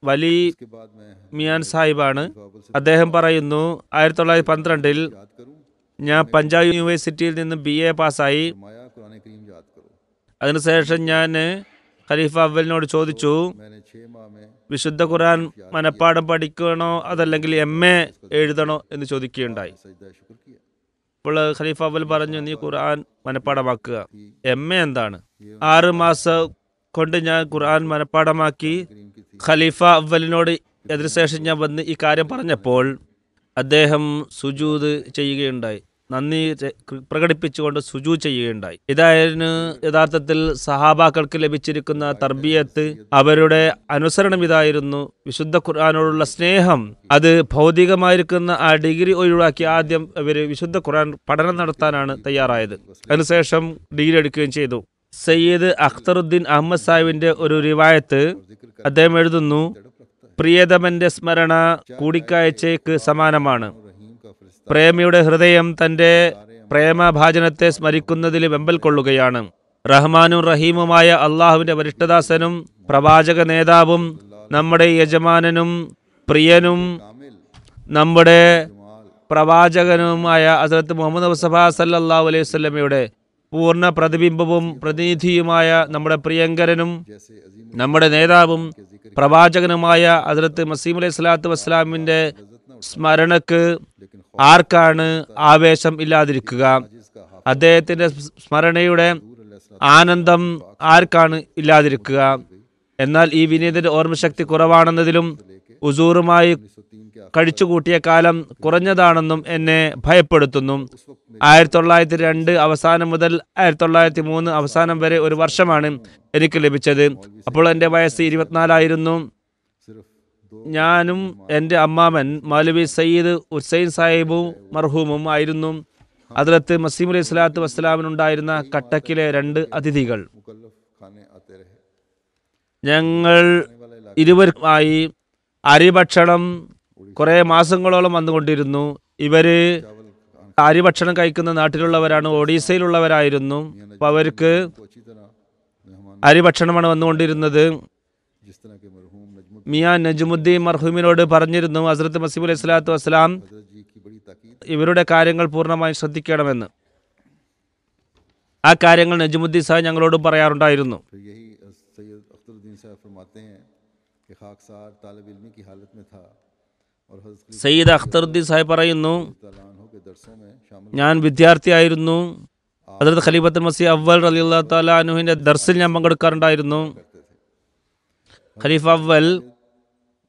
വലി के बाद मैं മിയാൻ സാഹിബാണ്. അദ്ദേഹം പറയുന്നു, 1912 याद करूं ഞാൻ പഞ്ചാബ് യൂണിവേഴ്സിറ്റിയിൽ നിന്ന് BA പാസ്സായി. माया कुरान करीम याद करो। അതിനുശേഷം ഞാൻ ഖലീഫ അവലിനോട് ചോദിച്ചു, मैंने 6 माह में വിശുദ്ധ ഖുർആൻ മനപ്പാഠം പഠിക്കണോ അതല്ലെങ്കിൽ MA എഴുതണോ എന്ന് ചോദിക്കുകയുണ്ടായി. सजदा शुक्र किया। അപ്പോൾ ഖലീഫ അവൽ പറഞ്ഞു, നീ ഖുർആൻ മനപ്പാഠമാക്കുക. MA എന്താണ്? 6 മാസം കൊണ്ട് ഞാൻ ഖുർആൻ മനപ്പാഠമാക്കി. करीम की थी ഖലീഫ അവലിനോട് അതിനുശേഷം ഞാൻ വന്ന് ഈ കാര്യം പറഞ്ഞപ്പോൾ അദ്ദേഹം സുജൂദ് ചെയ്യുകയുണ്ടായി, നന്ദി പ്രകടിപ്പിച്ചുകൊണ്ട് സുജൂദ് ചെയ്യുകയുണ്ടായി. ഇതായിരുന്നു യഥാർത്ഥത്തിൽ സഹാബാക്കൾക്ക് ലഭിച്ചിരിക്കുന്ന തർബിയത്ത്. അവരുടെ അനുസരണം ഇതായിരുന്നു. വിശുദ്ധ ഖുർആനോടുള്ള സ്നേഹം അത് ഭൗതികമായിരിക്കുന്ന ആ ഡിഗ്രി ഒഴിവാക്കി ആദ്യം അവർ വിശുദ്ധ ഖുർആൻ പഠനം നടത്താനാണ് തയ്യാറായത്. അതിനുശേഷം ഡിഗ്രി എടുക്കുകയും ചെയ്തു. സയ്യിദ് അഖ്തറുദ്ദീൻ അഹമ്മദ് സാഹിബിന്റെ ഒരു റിവായത്ത് അദ്ദേഹം എഴുതുന്നു, പ്രിയതമന്റെ സ്മരണ കൂടിക്കാഴ്ചയ്ക്ക് സമാനമാണ്. रहीम का फरिश्ता പ്രേമിയുടെ ഹൃദയം തന്റെ പ്രേമഭാജനത്തെ സ്മരിക്കുന്നതിൽ വെമ്പൽ കൊള്ളുകയാണ്. റഹ്മാനും റഹീമുമായ അള്ളാഹുവിന്റെ വരിഷ്ഠദാസനും പ്രവാചക നേതാവും നമ്മുടെ യജമാനനും പ്രിയനും कामिल നമ്മുടെ माल പ്രവാചകനുമായ ഹസ്രത്ത് മുഹമ്മദ് മുസ്തഫ സല്ലല്ലാഹു അലൈഹി വസല്ലമയുടെ പൂർണ്ണ പ്രതിബിംബവും പ്രതിനിധിയുമായ നമ്മുടെ പ്രിയങ്കരനും जैसे अजीम നമ്മുടെ നേതാവും പ്രവാചകനുമായ ഹസ്രത്ത് മസീഹ് അലൈഹി സ്വലാത്തു വസ്സലാമിന്റെ സ്മരണക്ക് लेकिन ആർക്കാണ് ആവേശം ഇല്ലാതിരിക്കുക? जिसका हाफिज അദ്ദേഹത്തിന്റെ സ്മരണയുടെ ആനന്ദം ആർക്കാണ് ഇല്ലാതിരിക്കുക? എന്നാൽ ഈ വിനീതന്റെ ഓർമ്മശക്തി കുറവാണെന്നതിലും ഉസൂറുമായി 103 के കഴിച്ചുകൂട്ടിയ കാലം കുറഞ്ഞതാണെന്നും എന്നെ ഭയപ്പെടുത്തുന്നു. 1902 അവസാനം മുതൽ 1903 അവസാനം വരെ ഒരു വർഷമാണ് എനിക്ക് ലഭിച്ചത്. അപ്പോൾ എൻ്റെ വയസ്സ് 24 सिर्फ 2 ഞാനും എൻ്റെ അമ്മാമൻ മൗലവി സയ്യിദ് ഹുസൈൻ സാഹിബും മർഹൂമും ആയിരുന്നു. ഹദ്രത്ത് മസീഹ് അലൈഹി സ്വലാത്തു വസ്സലാമിനുണ്ടായിരുന്ന കട്ടക്കിലെ 2 അതിഥികൾ. मुकल्लफ खाने आते रहे। ഞങ്ങൾ ഇരുവരുമായി അരിഭക്ഷണം കുറെ മാസങ്ങളോളം വന്നുകൊണ്ടിരുന്നു. ഇവര് അരിഭക്ഷണം കഴിക്കുന്ന നാട്ടിലുള്ളവരാണ്, ഒഡീസയിലുള്ളവരായിരുന്നു. അപ്പൊ അവർക്ക് तो अच्छी तरह मेहमान അരിഭക്ഷണമാണ് വന്നുകൊണ്ടിരുന്നത്. जिस तरह के मरहूम नजमुद्दीन മിയാ നജ്മുദ്ദീൻ മർഹൂമിനോട് പറഞ്ഞിരുന്നു, ഹസ്രത്ത് മസീഹ് അലൈഹി സ്വലാത്തു വസ്സലാം हजरत जी की बड़ी ताकीद ഇവരുടെ കാര്യങ്ങൾ പൂർണ്ണമായും ശ്രദ്ധിക്കണമെന്ന്. ആ കാര്യങ്ങൾ നജ്മുദ്ദീൻ സാഹിബ് ഞങ്ങളോട് പറയാറുണ്ടായിരുന്നു. फिर यही सैयद अख्तरुद्दीन साहब फरमाते हैं कि खाकसार तालिब इल्मी की हालत में था और हजरत സയ്യിദ് അഖ്തറുദ്ദീൻ साहिब പറയുന്നു, तलान के दरसों में शामिल ഞാൻ വിദ്യാർത്ഥിയായിരുന്നു. ഹദ്രത്ത് ഖലീഫത്തുൽ മസീഹ് അവ്വൽ റളിയല്ലാഹു തആല അൻഹുവിന്റെ ദർസിൽ ഞാൻ പങ്കെടുക്കാറുണ്ടായിരുന്നു. करते थे। ഖലീഫ അവ്വൽ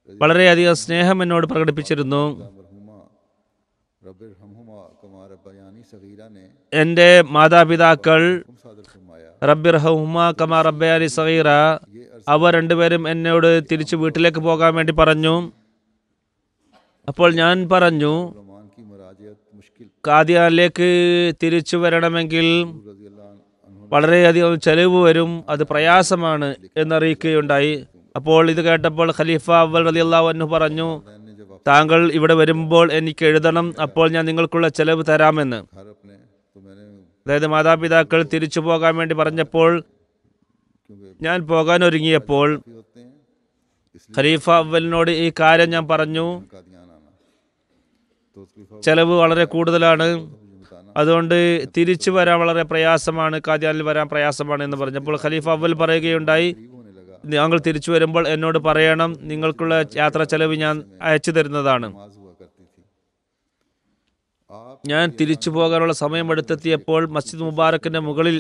വളരെയധികം സ്നേഹം എന്നോട് പ്രകടിപ്പിച്ചിരുന്നു. मरहुमा रब्बिरहमुमा कमा रब्बयानी सगीरा ने എൻ്റെ മാതാപിതാക്കൾ हुक्म सादर फरमाया റബ്ബിർഹമുമാ കമാ റബ്ബയാനി സഗീറ, അവർ രണ്ടുപേരും എന്നോട് തിരിച്ചു വീട്ടിലേക്ക് പോകാൻ വേണ്ടി പറഞ്ഞു. അപ്പോൾ ഞാൻ പറഞ്ഞു, रहमान की मराजियत मुश्किल ഖാദിയാനിലേക്ക് തിരിച്ചു വരണമെങ്കിൽ रज़ी अल्लाह अन्हु വളരെയധികം ചെലവ് വരും, അത് പ്രയാസമാണ് എന്നറിയിക്കുകയുണ്ടായി. അപ്പോൾ ഇത് കേട്ടപ്പോൾ ഖലീഫ അവ്വൽ റളിയല്ലാഹു അൻഹു പറഞ്ഞു, ने जब താങ്കൾ ഇവിടെ വരുമ്പോൾ എനിക്ക് എഴുതണം, അപ്പോൾ ഞാൻ നിങ്ങൾക്കുള്ള ചെലവ് തരാമെന്ന്. घर अपने तो मैंने അതായത് മാതാപിതാക്കൾ തിരിച്ചു പോകാൻ വേണ്ടി പറഞ്ഞപ്പോൾ क्योंकि ഞാൻ പോകാൻ ഒരുങ്ങിയപ്പോൾ काफ़ी होते हैं इसलिए ഖലീഫ അവലിനോട് ഈ കാര്യം ഞാൻ പറഞ്ഞു. कादियान आना तो उसकी ചെലവ് വളരെ കൂടുതലാണ്, बताना അതുകൊണ്ട് തിരിച്ചു വരാൻ വളരെ പ്രയാസമാണ്, ഖാദിയാനിൽ വരാൻ പ്രയാസമാണ് എന്ന് പറഞ്ഞപ്പോൾ ഖലീഫ അവൽ പറയുകയുണ്ടായി, करीब होने लगा താങ്കൾ തിരിച്ചു വരുമ്പോൾ എന്നോട് പറയണം, നിങ്ങൾക്കുള്ള യാത്രാ ചെലവ് ഞാൻ അയച്ചു തരുന്നതാണ്. नमाज हुआ करती थी। आप ഞാൻ തിരിച്ചു പോകാനുള്ള സമയം അടുത്തെത്തിയപ്പോൾ മസ്ജിദ് മുബാറക്കിന്റെ മുകളിൽ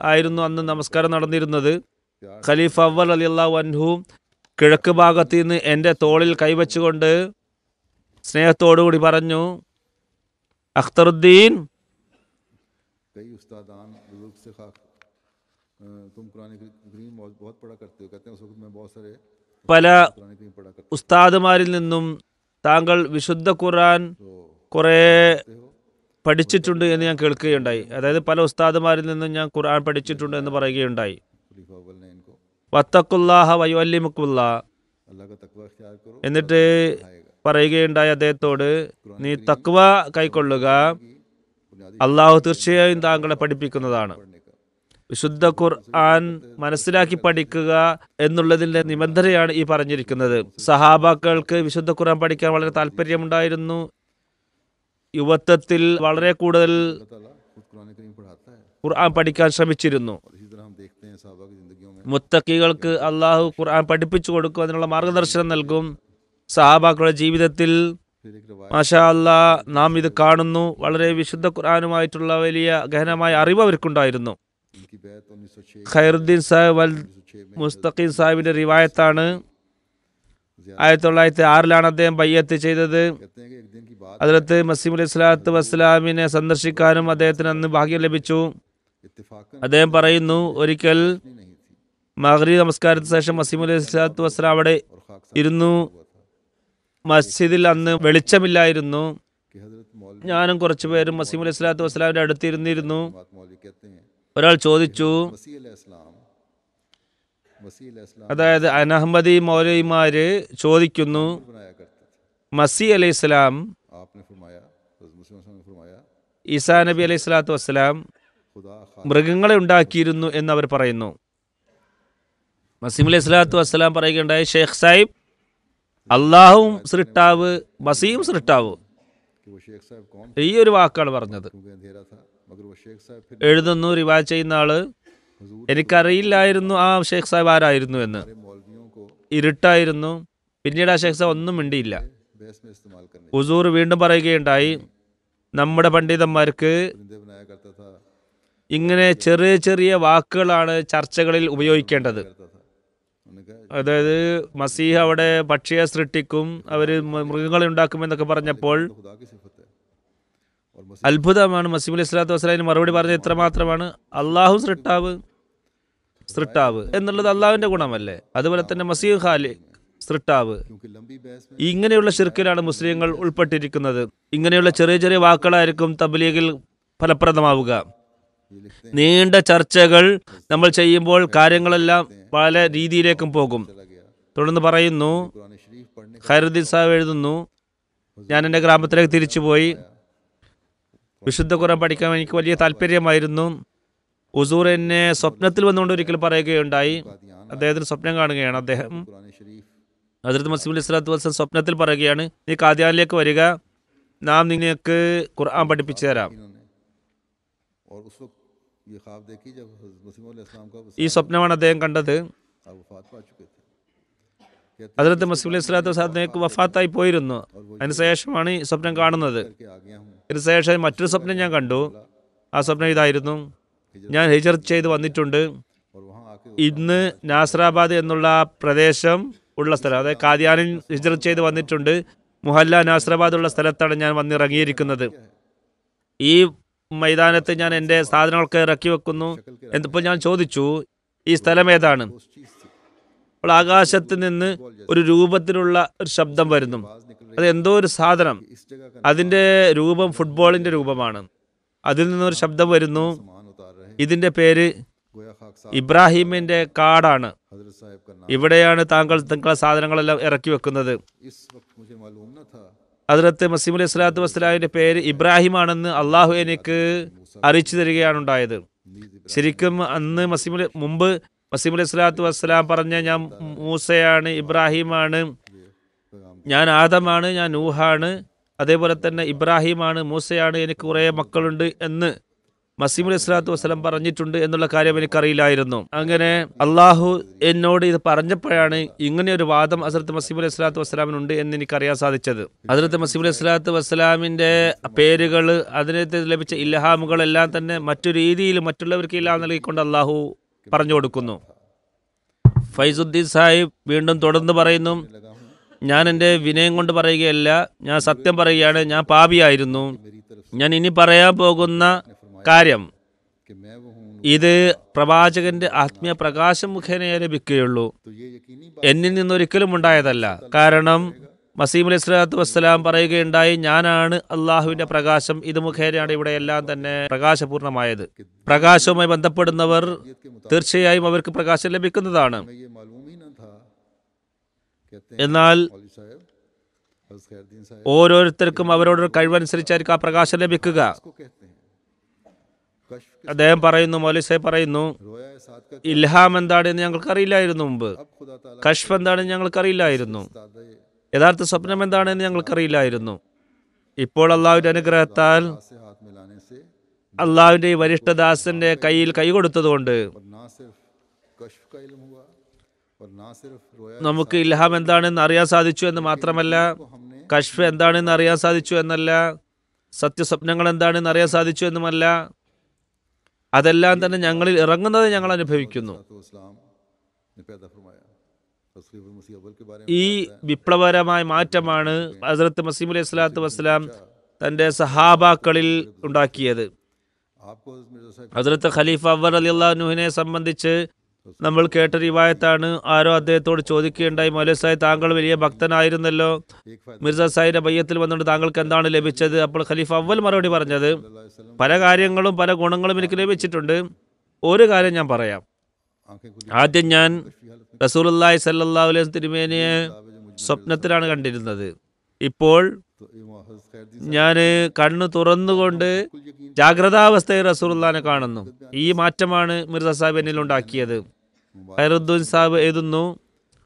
ആയിരുന്നു അന്ന് നമസ്കാരം നടന്നിരുന്നത്. ഖലീഫ അവൽ റളിയല്ലാഹു അൻഹു കിഴക്ക് ഭാഗത്ത് നിന്ന് എൻ്റെ തോളിൽ കൈവച്ചുകൊണ്ട് സ്നേഹത്തോടുകൂടി പറഞ്ഞു, അഖ്തറുദ്ദീൻ, कई उस्तादान बुजुर्ग से खाक तुम कुरान करीम बहुत पढ़ा करते हो, कहते हैं उस वक्त मैं बहुत सारे പല कुरान करीम पढ़ा करता ഉസ്താദുമാരിൽ നിന്നും താങ്കൾ വിശുദ്ധ ഖുർആൻ കുറേ हो। പഠിച്ചിട്ടുണ്ട് എന്ന് ഞാൻ കേൾക്കുകയുണ്ടായി. അതായത് പല ഉസ്താദുമാരിൽ നിന്നും ഞാൻ ഖുർആൻ പഠിച്ചിട്ടുണ്ട് എന്ന് പറയുകയുണ്ടായി. खलीफा अव्वल ने इनको വത്തഖുല്ലാഹ വയുഅല്ലിമുക്കുല്ലാ, अल्लाह का तकवा इख्तियार करो, എന്നിട്ട് പറയുകയുണ്ടായി അദ്ദേഹത്തോട്, നീ തക്വ കൈക്കൊള്ളുക, बुनियादी അള്ളാഹു തീർച്ചയായും താങ്കളെ പഠിപ്പിക്കുന്നതാണ്. पढ़ने का। വിശുദ്ധ ഖുർആൻ മനസ്സിലാക്കി പഠിക്കുക എന്നുള്ളതിന്റെ നിബന്ധനയാണ് ഈ പറഞ്ഞിരിക്കുന്നത്. സഹാബാക്കൾക്ക് വിശുദ്ധ ഖുർആൻ പഠിക്കാൻ വളരെ താല്പര്യമുണ്ടായിരുന്നു. യുവത്വത്തിൽ വളരെ കൂടുതൽ अल्लाह ताला खुद कुरान करीम पढ़ाता है ഖുർആൻ പഠിക്കാൻ ശ്രമിച്ചിരുന്നു. और इसी तरह हम देखते हैं सहाबा की जिंदगियों में മുത്തക്കികൾക്ക് അള്ളാഹു ഖുർആൻ പഠിപ്പിച്ചു കൊടുക്കും, അതിനുള്ള മാർഗദർശനം നൽകും. സഹാബാക്കളുടെ ജീവിതത്തിൽ फिर एक रवायत മാഷാ അല്ലാ നാം ഇത് കാണുന്നു. വളരെ വിശുദ്ധ ഖുർആനുമായിട്ടുള്ള വലിയ ഗഹനമായ അറിവ് അവർക്കുണ്ടായിരുന്നു. उनकी बैत 1906 ഖൈറുദ്ദീൻ സാഹിബ് അൽ 1906 में മുസ്തഖീം സാഹിബിന്റെ റിവായത്താണ്. 1906 അദ്ദേഹം ബയ്യത്ത് ചെയ്തത്. कहते हैं कि एक दिन की बात ഹദ്റത്ത് മസീഹ് അലൈഹി സ്വലാത്തു വസ്സലാമിനെ സന്ദർശിക്കാനും അദ്ദേഹത്തിന് അന്ന് ഭാഗ്യം ലഭിച്ചു. इत्तेफाकन അദ്ദേഹം പറയുന്നു, ഒരിക്കൽ नहीं थी മഗ്രിബ് നമസ്കാരത്തിന് ശേഷം മസീഹ് അലൈഹി സ്വലാത്തു വസ്സലാം അവിടെ और खाक ഇരുന്നു. हुआ था മസ്ജിദിൽ അന്ന് വെളിച്ചമില്ലായിരുന്നു. कि हजरत मौलवी ഞാനും കുറച്ചു പേരും മസീഹ് അലൈഹി സ്വലാത്തു വസ്സലാമിന്റെ അടുത്ത് ഇരുന്നിരുന്നു. मौलवी कहते हैं ഒരാൾ ചോദിച്ചു, मसीह अलैहिस्सलाम അതായത് അനഹമ്മദി മൗലവിമാര് ചോദിക്കുന്നു, बनाया करते थे, മസീഹ് അലൈഹി സ്വലാം आपने फरमाया, हज़रत मुस्लिम ने फरमाया, ഈസാ നബി അലൈഹി സ്വലാത്തു വസ്സലാം खुदा खाक മൃഗങ്ങളെ ഉണ്ടാക്കിയിരുന്നു എന്ന് അവർ പറയുന്നു. മസീഹ് അലൈഹി സ്വലാത്തു വസ്സലാം പറയുകയുണ്ടായി, ഷെയ്ഖ് സാഹിബ്, അള്ളാഹും സൃഷ്ടാവ്, മസീഹും സൃഷ്ടാവ്. कि वो शेख साहब कौन, ഈ ഒരു വാക്കാണ് പറഞ്ഞത്. क्योंकि अंधेरा था, मगर वो शेख साहब फिर എഴുതുന്നു റിവായത്ത് ചെയ്യുന്ന ആള്, हुजूर എനിക്കറിയില്ലായിരുന്നു ആ ഷെയ്ഖ് സാഹിബ് ആരായിരുന്നു എന്ന്. हमारे मौलवियों को ഇരുട്ടായിരുന്നു. പിന്നീട് ആ ഷെയ്ഖ് സാഹിബ് ഒന്നും മിണ്ടിയില്ല. बहस में इस्तेमाल करने ഹുസൂർ വീണ്ടും പറയുകയുണ്ടായി, നമ്മുടെ പണ്ഡിതന്മാർക്ക് परिंदे बनाया करता था ഇങ്ങനെ ചെറിയ ചെറിയ വാക്കുകളാണ് ചർച്ചകളിൽ ഉപയോഗിക്കേണ്ടത്. करता था उन्होंने कहा അതായത് മസീഹ് അവിടെ പക്ഷിയെ സൃഷ്ടിക്കും, അവര് മൃഗങ്ങളെ ഉണ്ടാക്കുമെന്നൊക്കെ പറഞ്ഞപ്പോൾ तो खुदा की सिफत है और मसीह അത്ഭുതമാണ്. മസീഹ് അലൈഹി സ്വലാത്തു വസ്സലാമിന് മറുപടി പറഞ്ഞത് ഇത്ര മാത്രമാണ്, അള്ളാഹു സൃഷ്ടാവ് എന്നുള്ളത് അള്ളാഹുവിന്റെ ഗുണമല്ലേ. അതുപോലെ തന്നെ മസീഹ് ഖാലിഖ് സൃഷ്ടാവ്. क्योंकि लंबी बहस में ഇങ്ങനെയുള്ള ശിർക്കിലാണ് മുസ്ലിങ്ങൾ ഉൾപ്പെട്ടിരിക്കുന്നത്. ഇങ്ങനെയുള്ള ചെറിയ ചെറിയ വാക്കുകളായിരിക്കും തബ്ലീഗിൽ ഫലപ്രദമാവുക. ये लिखते हैं നീണ്ട ചർച്ചകൾ നമ്മൾ ചെയ്യുമ്പോൾ കാര്യങ്ങളെല്ലാം പല രീതിയിലേക്കും പോകും. चला गया തുടർന്ന് പറയുന്നു, कुरान शरीफ पढ़ने का ഖൈറുദ്ദീൻ സാഹിബ് എഴുതുന്നു, ഞാൻ എൻ്റെ ഗ്രാമത്തിലേക്ക് തിരിച്ചുപോയി. വിശുദ്ധ ഖുർആൻ പഠിക്കാൻ എനിക്ക് വലിയ താല്പര്യമായിരുന്നു. ഹുസൂർ എന്നെ സ്വപ്നത്തിൽ വന്നുകൊണ്ട് ഒരിക്കൽ പറയുകയുണ്ടായി. അദ്ദേഹത്തിന് സ്വപ്നം കാണുകയാണ്. അദ്ദേഹം कुरान शरीफ ഹദ്റത്ത് മസീഹ് അലൈഹി സ്വലാത്തു വസ്സലാം സ്വപ്നത്തിൽ പറയുകയാണ്, നീ ഖാദിയാനിലേക്ക് വരിക, നാം നിനക്ക് ഖുർആൻ പഠിപ്പിച്ചു തരാം. इन्होंने और उस वक्त ये ख्वाब देखी जब हज़रत मसीह अलैहिस्सलाम का ഈ സ്വപ്നമാണ് അദ്ദേഹം കണ്ടത്. आप वफात पा चुके थे, कहते ഹദ്റത്ത് മസീഹ് അലൈഹി സ്വലാത്തു വസ്സലാം വഫാത്തായി പോയിരുന്നു. അതിനുശേഷമാണ് ഈ സ്വപ്നം കാണുന്നത്. कि आ गया हूँ ഇതിനുശേഷം മറ്റൊരു സ്വപ്നം ഞാൻ കണ്ടു. ആ സ്വപ്നം ഇതായിരുന്നു, ഞാൻ ഹിജറത്ത് ചെയ്ത് വന്നിട്ടുണ്ട്. और वहाँ आके ഇന്ന് നാസറാബാദ് എന്നുള്ള പ്രദേശം ഉള്ള സ്ഥലം, അതായത് കാദിയാനിൽ ഹിജറത്ത് ചെയ്ത് വന്നിട്ടുണ്ട്. മുഹല്ല നാസറാബാദ് ഉള്ള സ്ഥലത്താണ് ഞാൻ വന്നിറങ്ങിയിരിക്കുന്നത്. ഈ മൈതാനത്ത് ഞാൻ എൻ്റെ സാധനങ്ങളൊക്കെ ഇറക്കി വെക്കുന്നു. എന്നിപ്പോൾ ഞാൻ ചോദിച്ചു, ഈ സ്ഥലം ഏതാണ്? उस चीज़ थी അപ്പോൾ ആകാശത്ത് നിന്ന് ഒരു രൂപത്തിലുള്ള ഒരു ശബ്ദം വരുന്നു. आवाज़ निकल रही അത് എന്തോ ഒരു സാധനം, इस जगह का അതിൻ്റെ രൂപം ഫുട്ബോളിൻ്റെ രൂപമാണ്. അതിൽ നിന്നൊരു ശബ്ദം വരുന്നു. सामान उतार रहे हैं, ഇതിൻ്റെ പേര് गोया खाक साहब ഇബ്രാഹിമിൻ്റെ കാടാണ്. हजरत साहब का नाम। ഇവിടെയാണ് താങ്കൾ നിങ്ങളുടെ സാധനങ്ങളെല്ലാം ഇറക്കി വെക്കുന്നത്. इस वक्त मुझे मालूम न था ഹദ്റത്ത് മസീഹ് അലൈഹി സ്വലാത്തു വസ്സലാമിന്റെ പേര് ഇബ്രാഹിം ആണെന്ന് അള്ളാഹു എനിക്ക് അറിയിച്ചു തരികയാണ് ഉണ്ടായത്. ശരിക്കും അന്ന് മുമ്പ് മസീഹ് അലൈഹി സ്വലാത്തു വസ്സലാം പറഞ്ഞ ഞാൻ മൂസയാണ്, ഇബ്രാഹിമാണ്, ഞാൻ ആദമാണ്, ഞാൻ നൂഹാണ്, അതേപോലെ തന്നെ ഇബ്രാഹിമാണ്, മൂസയാണ്, എനിക്ക് കുറേ മക്കളുണ്ട് എന്ന് മസീഹ് അലൈഹി സ്വലാത്തു വസ്സലാം പറഞ്ഞിട്ടുണ്ട് എന്നുള്ള കാര്യം എനിക്കറിയില്ലായിരുന്നു. അങ്ങനെ അള്ളാഹു എന്നോട് ഇത് പറഞ്ഞപ്പോഴാണ് ഇങ്ങനെ ഒരു വാദം ഹസ്രത്ത് മസീഹ് അലൈഹി സ്വലാത്തു വസ്സലാമിനുണ്ട് എന്ന് എനിക്കറിയാൻ സാധിച്ചത്. ഹസ്രത്ത് മസീഹ് അലൈഹി സ്വലാത്തു വസ്സലാമിന്റെ പേരുകൾ, അതിന് ലഭിച്ച ഇൽഹാമുകളെല്ലാം തന്നെ മറ്റു രീതിയിൽ മറ്റുള്ളവർക്ക് ഇല്ലാ നൽകിക്കൊണ്ട് അള്ളാഹു പറഞ്ഞു കൊടുക്കുന്നു. ഫൈസുദ്ദീൻ സാഹിബ് വീണ്ടും തുടർന്ന് പറയുന്നു, ഞാൻ എൻ്റെ വിനയം കൊണ്ട് പറയുകയല്ല, ഞാൻ സത്യം പറയുകയാണ്, ഞാൻ പാപിയായിരുന്നു. ഞാൻ ഇനി പറയാൻ പോകുന്ന കാര്യം कि मैं वो हूँ, ഇത് പ്രവാചകന്റെ ആത്മീയ പ്രകാശം മുഖേനയേ ലഭിക്കുകയുള്ളൂ, तो ये यकीनी बात എന്നിൽ നിന്നൊരിക്കലും ഉണ്ടായതല്ല. കാരണം മസീഹ് അലൈഹി സ്വലാത്തു വസ്സലാം പറയുകയുണ്ടായി, ഞാനാണ് അള്ളാഹുവിന്റെ പ്രകാശം. ഇത് മുഖേനയാണ് ഇവിടെ എല്ലാം തന്നെ പ്രകാശപൂർണമായത്. പ്രകാശവുമായി ബന്ധപ്പെടുന്നവർ के मुताबिक തീർച്ചയായും അവർക്ക് പ്രകാശം ലഭിക്കുന്നതാണ്. हमें ये मालूम ही न था। कहते हैं എന്നാൽ मौलवी साहब, हज़रत खैरुद्दीन साहब ഓരോരുത്തർക്കും അവരുടെ കഴിവനുസരിച്ചായിരിക്കും ആ പ്രകാശം ലഭിക്കുക. इसको कहते हैं कश्फ के അദ്ദേഹം പറയുന്നു, മൗലവി സാഹിബ് പറയുന്നു, रोया साथ का ഇൽഹാം എന്താണെന്ന് ഞങ്ങൾക്കറിയില്ലായിരുന്നു മുമ്പ്. अब खुदा ताला കശ്ഫ് എന്താണെന്ന് ഞങ്ങൾക്കറിയില്ലായിരുന്നു. तादे യഥാർത്ഥ സ്വപ്നം എന്താണെന്ന് ഞങ്ങൾക്കറിയില്ലായിരുന്നു. ഇപ്പോൾ അള്ളാഹുവിന്റെ അനുഗ്രഹത്താൽ से हाथ मिलाने से അള്ളാഹുവിന്റെ ഈ വരിഷ്ഠദാസന്റെ കയ്യിൽ കൈ കൊടുത്തതുകൊണ്ട് और ना सिर्फ कश्फ का इल्म हुआ और ना सिर्फ रोया നമുക്ക് ഇൽഹാം എന്താണെന്ന് അറിയാൻ സാധിച്ചു എന്ന് മാത്രമല്ല, को हमने കശ്ഫ് എന്താണെന്ന് അറിയാൻ സാധിച്ചു എന്നല്ല, സത്യസ്വപ്നങ്ങൾ എന്താണെന്ന് അറിയാൻ സാധിച്ചു എന്നുമല്ല, അതെല്ലാം തന്നെ ഞങ്ങളിൽ ഇറങ്ങുന്നത് ഞങ്ങൾ അനുഭവിക്കുന്നു. तो इस्लाम ने पैदा फरमाया। तस्लीफ मसीह अव्वल के बारे में ഈ വിപ്ലവകരമായ മാറ്റമാണ് ഹസ്രത്ത് മസീഹ് അലൈഹി സ്വലാത്തു വസ്സലാം തന്റെ സഹാബാക്കളിൽ ഉണ്ടാക്കിയത്. आपको हज़रत मिर्ज़ा साहब ഹസ്രത്ത് ഖലീഫ അവ്വൽ റളിയല്ലാഹു അൻഹുവിനെ സംബന്ധിച്ച് നമ്മൾ കേട്ട റിവായത്താണ്. ആരോ അദ്ദേഹത്തോട് ചോദിക്കുകയുണ്ടായി, മൗലവി സാഹിബ് താങ്കൾ വലിയ ഭക്തനായിരുന്നല്ലോ, एक फ़ायदा മിർസ സാഹിബിന്റെ ബയ്യത്തിൽ വന്നുകൊണ്ട് താങ്കൾക്ക് എന്താണ് ലഭിച്ചത്? അപ്പോൾ ഖലീഫ അവ്വൽ മറുപടി പറഞ്ഞത്, वसल्लम പല കാര്യങ്ങളും പല ഗുണങ്ങളും എനിക്ക് ലഭിച്ചിട്ടുണ്ട്. ഒരു കാര്യം ഞാൻ പറയാം. आंखें खुली ആദ്യം ഞാൻ कश्फी हालत में റസൂലുള്ളാഹി സ്വല്ലല്ലാഹു അലൈഹി വസല്ലം തിരുമേനിയെ സ്വപ്നത്തിലാണ് കണ്ടിരുന്നത്. ഇപ്പോൾ तो ये हज़रत खैरुद्दीन ഞാൻ കണ്ണു തുറന്നുകൊണ്ട് ജാഗ്രതാവസ്ഥയിൽ റസൂലുള്ളാഹിനെ കാണുന്നു. ഈ മാറ്റമാണ് മിർസ സാഹിബ് എന്നിൽ ഉണ്ടാക്കിയത്. ഖൈറുദ്ദീൻ സാഹിബ് എഴുതുന്നു,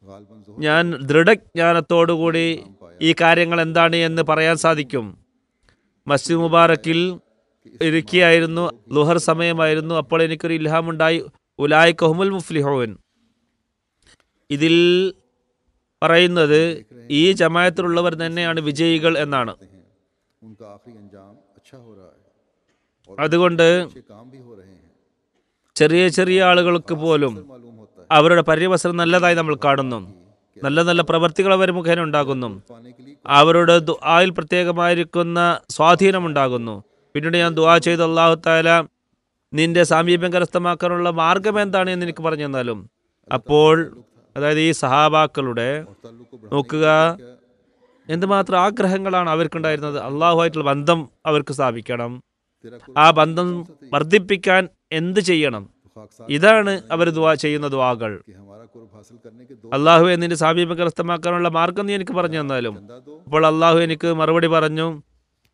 गालबन ज़ोहर ഞാൻ ദൃഢജ്ഞാനത്തോടുകൂടി ഈ കാര്യങ്ങൾ എന്താണ് എന്ന് പറയാൻ സാധിക്കും. മസ്ജിദ് മുബാറക്കിൽ ഇരിക്കുകയായിരുന്നു, ലുഹർ സമയമായിരുന്നു. അപ്പോൾ എനിക്കൊരു ഇൽഹാമുണ്ടായി, ഉലായിക ഹുമുൽ മുഫ്ലിഹൂൻ. ഇതിൽ പറയുന്നത് ഈ ജമാഅത്തിലുള്ളവർ തന്നെയാണ് വിജയികൾ എന്നാണ്. हैं उनका आखिरी अंजाम अच्छा हो रहा है, അതുകൊണ്ട് अच्छे काम भी हो रहे हैं। ചെറിയ ചെറിയ ആളുകൾക്ക് പോലും मालूम होता है അവരുടെ പര്യവസരം നല്ലതായി നമ്മൾ കാണുന്നു. നല്ല നല്ല പ്രവർത്തികൾ അവർ മുഖേന ഉണ്ടാകുന്നു. पाने के लिए അവരുടെ ദുആയിൽ പ്രത്യേകമായിരിക്കുന്ന സ്വാധീനം ഉണ്ടാകുന്നു. പിന്നീട് ഞാൻ ദുആ ചെയ്തു, അല്ലാഹു തആല നിന്റെ സാമീപ്യം കരസ്ഥമാക്കാനുള്ള മാർഗം എന്താണ് എന്ന് എനിക്ക് പറഞ്ഞു തന്നാലും. അപ്പോൾ അതായത് ഈ സഹാബാക്കളുടെ ताल्लुक को നോക്കുക, എന്തുമാത്രം ആഗ്രഹങ്ങളാണ് അവർക്കുണ്ടായിരുന്നത്. അള്ളാഹുമായിട്ടുള്ള ബന്ധം അവർക്ക് സ്ഥാപിക്കണം. तेरा कुर्ब ആ ബന്ധം വർദ്ധിപ്പിക്കാൻ എന്ത് ചെയ്യണം? खाकसार ഇതാണ് അവർ ചെയ്യുന്ന ദുആകൾ. कि हमारा कुर्ब हासिल करने के दो അള്ളാഹു നിന്റെ സാമീപ്യം കരസ്ഥമാക്കാനുള്ള മാർഗം നീ എനിക്ക് പറഞ്ഞു തന്നാലും. चंदा दो അപ്പോൾ അള്ളാഹു എനിക്ക് മറുപടി പറഞ്ഞു,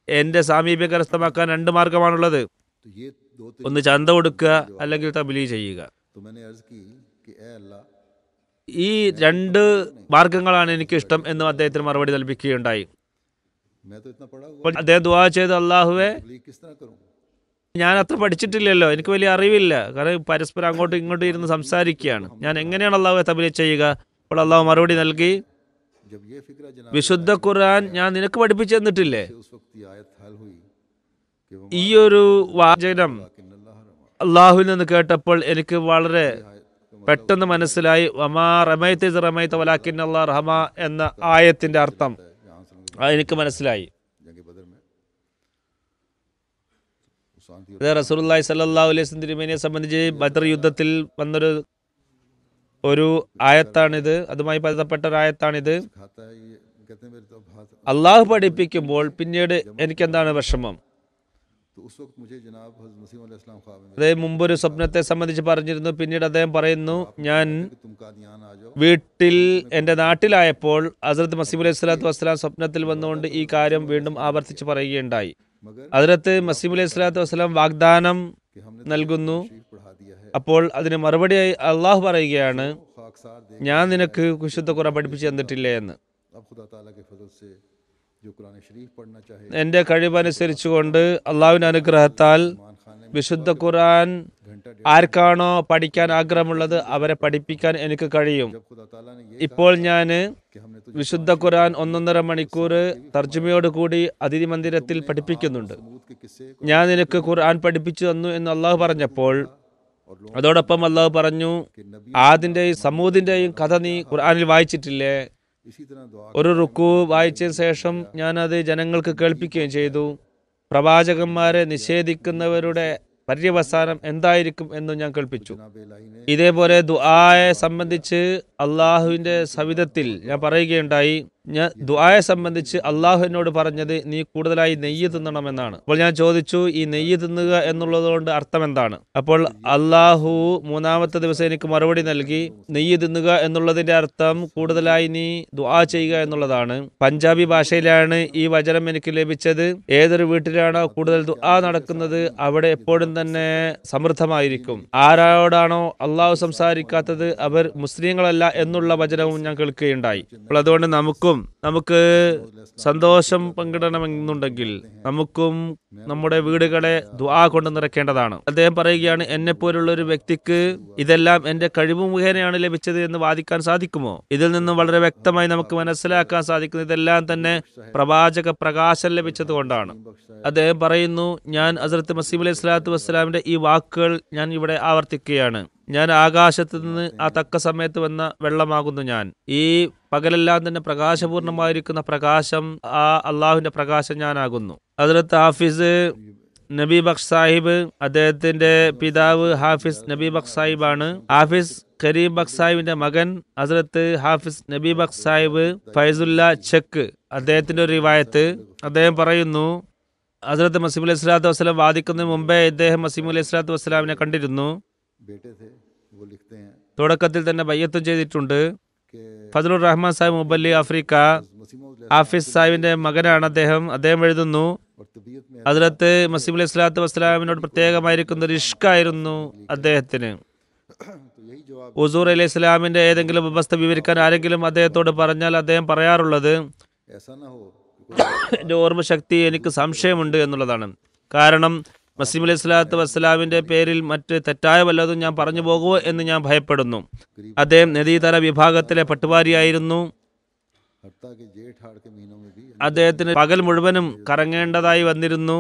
എന്റെ സാമീപ്യം കരസ്ഥമാക്കാൻ രണ്ട് മാർഗമാണുള്ളത്. तो ये दो ഒന്ന് ചന്ത കൊടുക്കുക, അല്ലെങ്കിൽ തബ്ലീഗ് ചെയ്യുക. तो मैंने अर्ज की कि ए अल्लाह ഈ രണ്ട് മാർഗങ്ങളാണ് എനിക്ക് ഇഷ്ടം എന്നും അദ്ദേഹത്തിന് മറുപടി നൽകിക്കുകയുണ്ടായി. मैं तो इतना पढ़ा हुआ അപ്പോൾ അദ്ദേഹം ദുആ ചെയ്ത്, അള്ളാഹുവെ तबलीग किस तरह करूं? ഞാൻ അത്ര പഠിച്ചിട്ടില്ലല്ലോ, എനിക്ക് വലിയ അറിവില്ല. കാരണം പരസ്പരം അങ്ങോട്ടും ഇങ്ങോട്ടും ഇരുന്ന് സംസാരിക്കുകയാണ്. ഞാൻ എങ്ങനെയാണ് അള്ളാഹുവെ തബ്ലീഗ് ചെയ്യുക? അപ്പോൾ അള്ളാഹു മറുപടി നൽകി, जब ये फिक्र जनाब വിശുദ്ധ ഖുർആൻ ഞാൻ നിനക്ക് പഠിപ്പിച്ചു തന്നിട്ടില്ലേ? से उस वक्त ये आयत हाल हुई कि वो ഈ ഒരു വാചകം अल्लाह रमा അള്ളാഹുവിൽ നിന്ന് കേട്ടപ്പോൾ എനിക്ക് വളരെ आयत का പെട്ടെന്ന് മനസ്സിലായി. വമാ റമൈത ഇസ് റമൈത വലാകിൻ അല്ലാഹ് റഹമ എന്ന ആയത്തിന്റെ അർത്ഥം यहाँ से എനിക്ക് മനസ്സിലായി. जंग बदर में शांति ഇത് റസൂലുള്ളാഹി സ്വല്ലല്ലാഹു അലൈഹി വസല്ലം തിരുമേനിയെ സംബന്ധിച്ച് ബദർ യുദ്ധത്തിൽ വന്നൊരു ഒരു ആയത്താണിത്. അതുമായി ബന്ധപ്പെട്ട ഒരു ആയത്താണിത്. खाता है ये कहते हैं मेरे तो हाथ അള്ളാഹു പഠിപ്പിക്കുമ്പോൾ പിന്നീട് എനിക്കെന്താണ് വിഷമം? तो उस वक्त मुझे जनाब हज़रत मसीह अलैहिस्सलाम ख्वाब में അദ്ദേഹം മുമ്പൊരു സ്വപ്നത്തെ സംബന്ധിച്ച് പറഞ്ഞിരുന്നു. പിന്നീട് അദ്ദേഹം പറയുന്നു, ഞാൻ कि तुम कादियान आ जाओ വീട്ടിൽ എൻ്റെ നാട്ടിലായപ്പോൾ ഹസ്രത്ത് മസീഹ് അലൈഹി സ്വലാത്തു വസ്സലാം സ്വപ്നത്തിൽ വന്നുകൊണ്ട് ഈ കാര്യം വീണ്ടും ആവർത്തിച്ച് പറയുകയുണ്ടായി. मगर ഹസ്രത്ത് മസീഹ് അലൈഹി സ്വലാത്തു വസ്സലാം വാഗ്ദാനം कि हमने നൽകുന്നു. तशरीफ बढ़ा दिया है അപ്പോൾ അതിന് മറുപടിയായി അള്ളാഹു പറയുകയാണ്, खाकसार दे ഞാൻ നിനക്ക് വിശുദ്ധ ഖുർആൻ പഠിപ്പിച്ചു തന്നിട്ടില്ലേ എന്ന്. अब खुदा ताला के फजल से जो कुरान शरीफ पढ़ना चाहे എൻ്റെ കഴിവനുസരിച്ചുകൊണ്ട് അള്ളാഹുവിൻ്റെ അനുഗ്രഹത്താൽ मान खाने में വിശുദ്ധ ഖുർആൻ घंटा डेढ़ ആർക്കാണോ പഠിക്കാൻ ആഗ്രഹമുള്ളത് അവരെ പഠിപ്പിക്കാൻ എനിക്ക് കഴിയും. जब खुदा ताला ने ये ഇപ്പോൾ ഞാൻ कि हमने तुझे വിശുദ്ധ ഖുർആൻ 1.5 മണിക്കൂർ തർജ്ജമയോടുകൂടി അതിഥി മന്ദിരത്തിൽ പഠിപ്പിക്കുന്നുണ്ട്. समूद के किस्से ഞാൻ നിനക്ക് ഖുർആൻ പഠിപ്പിച്ചു തന്നു എന്ന് അള്ളാഹു പറഞ്ഞപ്പോൾ और लोगों അതോടൊപ്പം അള്ളാഹു പറഞ്ഞു, के नबी ആദിന്റെയും സമൂദിന്റെയും കഥ നീ ഖുർആനിൽ വായിച്ചിട്ടില്ലേ? इसी तरह दुआ ഒരു റുക്കു വായിച്ചതിന് ശേഷം ഞാൻ അത് ജനങ്ങൾക്ക് കേൾപ്പിക്കുകയും ചെയ്തു. പ്രവാചകന്മാരെ നിഷേധിക്കുന്നവരുടെ പര്യവസാനം എന്തായിരിക്കും എന്നും ഞാൻ കേൾപ്പിച്ചു. जनाब इलाही ने ഇതേപോലെ ദുആയെ സംബന്ധിച്ച് അള്ളാഹുവിന്റെ സവിധത്തിൽ ഞാൻ പറയുകയുണ്ടായി, ഞാൻ ദുആയെ സംബന്ധിച്ച് അള്ളാഹു എന്നോട് പറഞ്ഞത് നീ കൂടുതലായി നെയ്യ് തിന്നണമെന്നാണ്. അപ്പോൾ ഞാൻ ചോദിച്ചു, ഈ നെയ്യ് തിന്നുക എന്നുള്ളത് കൊണ്ട് അർത്ഥം എന്താണ്? അപ്പോൾ അള്ളാഹു മൂന്നാമത്തെ ദിവസം എനിക്ക് മറുപടി നൽകി, നെയ്യ് തിന്നുക എന്നുള്ളതിന്റെ അർത്ഥം കൂടുതലായി നീ ദുആ ചെയ്യുക എന്നുള്ളതാണ്. പഞ്ചാബി ഭാഷയിലാണ് ഈ വചനം എനിക്ക് ലഭിച്ചത്. ഏതൊരു വീട്ടിലാണോ കൂടുതൽ ദുആ നടക്കുന്നത് അവിടെ എപ്പോഴും തന്നെ സമൃദ്ധമായിരിക്കും. ആരോടാണോ അള്ളാഹു സംസാരിക്കാത്തത് അവർ മുസ്ലിങ്ങളല്ല എന്നുള്ള വചനവും ഞാൻ കേൾക്കുകയുണ്ടായി. അപ്പോൾ അതുകൊണ്ട് നമുക്ക് സന്തോഷം പങ്കിടണമെന്നുണ്ടെങ്കിൽ നമുക്കും നമ്മുടെ വീടുകളെ ദുആ കൊണ്ട് നിറയ്ക്കേണ്ടതാണ്. അദ്ദേഹം പറയുകയാണ്, എന്നെ പോലുള്ള ഒരു വ്യക്തിക്ക് ഇതെല്ലാം എന്റെ കഴിവ് മുഖേനയാണ് ലഭിച്ചത് എന്ന് വാദിക്കാൻ സാധിക്കുമോ? ഇതിൽ നിന്നും വളരെ വ്യക്തമായി നമുക്ക് മനസ്സിലാക്കാൻ സാധിക്കുന്നത് ഇതെല്ലാം തന്നെ പ്രവാചക പ്രകാശം ലഭിച്ചത് കൊണ്ടാണ്. അദ്ദേഹം പറയുന്നു, ഞാൻ ഹസ്രത്ത് മസീഹ് അലൈഹി സ്വലാത്തു വസ്സലാമിന്റെ ഈ വാക്കുകൾ ഞാൻ ഇവിടെ ആവർത്തിക്കുകയാണ്. ഞാൻ ആകാശത്ത് നിന്ന് ആ തക്ക സമയത്ത് വന്ന വെള്ളമാകുന്നു ഞാൻ. ഈ പകലെല്ലാം തന്നെ പ്രകാശപൂർണമായിരിക്കുന്ന പ്രകാശം ആ അള്ളാഹുവിന്റെ പ്രകാശം ഞാനാകുന്നു. ഹസ്രത്ത് ഹാഫിസ് നബി ബക്ഷ് സാഹിബ്, അദ്ദേഹത്തിന്റെ പിതാവ് ഹാഫിസ് നബി ബക്ഷ് സാഹിബാണ്. ഹാഫിസ് കരീം ബക്ഷ് സാഹിബിന്റെ മകൻ ഹസ്രത്ത് ഹാഫിസ് നബി ബക്ഷ് സാഹിബ് ഫൈസുല്ല ചെക്ക്, അദ്ദേഹത്തിന്റെ ഒരു റിവായത്ത്. അദ്ദേഹം പറയുന്നു, ഹസ്രത്ത് മസീഹ് അലൈഹി സ്വലാത്തു വസ്സലാം വാദിക്കുന്നതിന് മുമ്പേ ഇദ്ദേഹം മസീഹ് അലൈഹി സ്വലാത്തു വസ്സലാമിനെ കണ്ടിരുന്നു. തുടക്കത്തിൽ തന്നെ ബയ്യത്തും ചെയ്തിട്ടുണ്ട്. ഫദ്ലുർ റഹ്മാൻ സാഹിബ് മുബല്ലി ആഫ്രിക്ക, ഹാഫിസ് സാഹിബിന്റെ മകനാണ് അദ്ദേഹം. അദ്ദേഹം എഴുതുന്നു, ഹസ്രത്ത് മസീഹ് അലൈഹി സ്വലാത്തു വസ്സലാമിനോട് പ്രത്യേകമായിരിക്കുന്ന ഒരു ഇഷ്കായിരുന്നു അദ്ദേഹത്തിന്. ഹുസൂർ അലൈഹി സ്വലാമിന്റെ ഏതെങ്കിലും അവസ്ഥ വിവരിക്കാൻ ആരെങ്കിലും അദ്ദേഹത്തോട് പറഞ്ഞാൽ അദ്ദേഹം പറയാറുള്ളത്, എന്റെ ഓർമ്മശക്തി എനിക്ക് സംശയമുണ്ട് എന്നുള്ളതാണ്. കാരണം മസീഹ് അലൈഹി സ്വലാത്തു വസ്സലാമിന്റെ പേരിൽ മറ്റ് തെറ്റായ വല്ലതും ഞാൻ പറഞ്ഞു പോകുമോ എന്ന് ഞാൻ ഭയപ്പെടുന്നു. അദ്ദേഹം നദീതല വിഭാഗത്തിലെ പട്ടുവാരിയായിരുന്നു. അദ്ദേഹത്തിന് പകൽ മുഴുവനും കറങ്ങേണ്ടതായി വന്നിരുന്നു.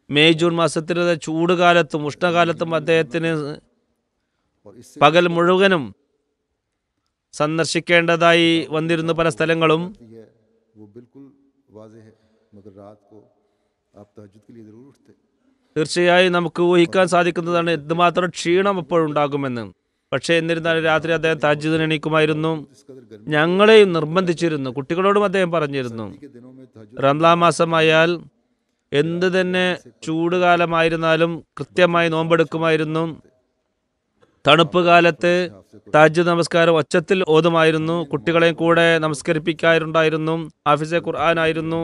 മെയ് ജൂൺ മാസത്തിലെ ചൂടുകാലത്തും ഉഷ്ണകാലത്തും അദ്ദേഹത്തിന് പകൽ മുഴുവനും സന്ദർശിക്കേണ്ടതായി വന്നിരുന്നു പല സ്ഥലങ്ങളും. തീർച്ചയായും നമുക്ക് ഊഹിക്കാൻ സാധിക്കുന്നതാണ് എന്തുമാത്രം ക്ഷീണം എപ്പോഴുണ്ടാകുമെന്ന്. പക്ഷേ എന്നിരുന്നാലും രാത്രി അദ്ദേഹം തഹജ്ജുദിന് എണീക്കുമായിരുന്നു. ഞങ്ങളെയും നിർബന്ധിച്ചിരുന്നു, കുട്ടികളോടും അദ്ദേഹം പറഞ്ഞിരുന്നു. റംസാൻ മാസമായാൽ എന്ത് തന്നെ ചൂടുകാലമായിരുന്നാലും കൃത്യമായി നോമ്പെടുക്കുമായിരുന്നു. തണുപ്പ് കാലത്ത് തഹജ്ജുദ് നമസ്കാരം ഒച്ചത്തിൽ ഓതുമായിരുന്നു. കുട്ടികളെയും കൂടെ നമസ്കരിപ്പിക്കാറുണ്ടായിരുന്നു. ഹാഫിസെ ഖുർആൻ ആയിരുന്നു.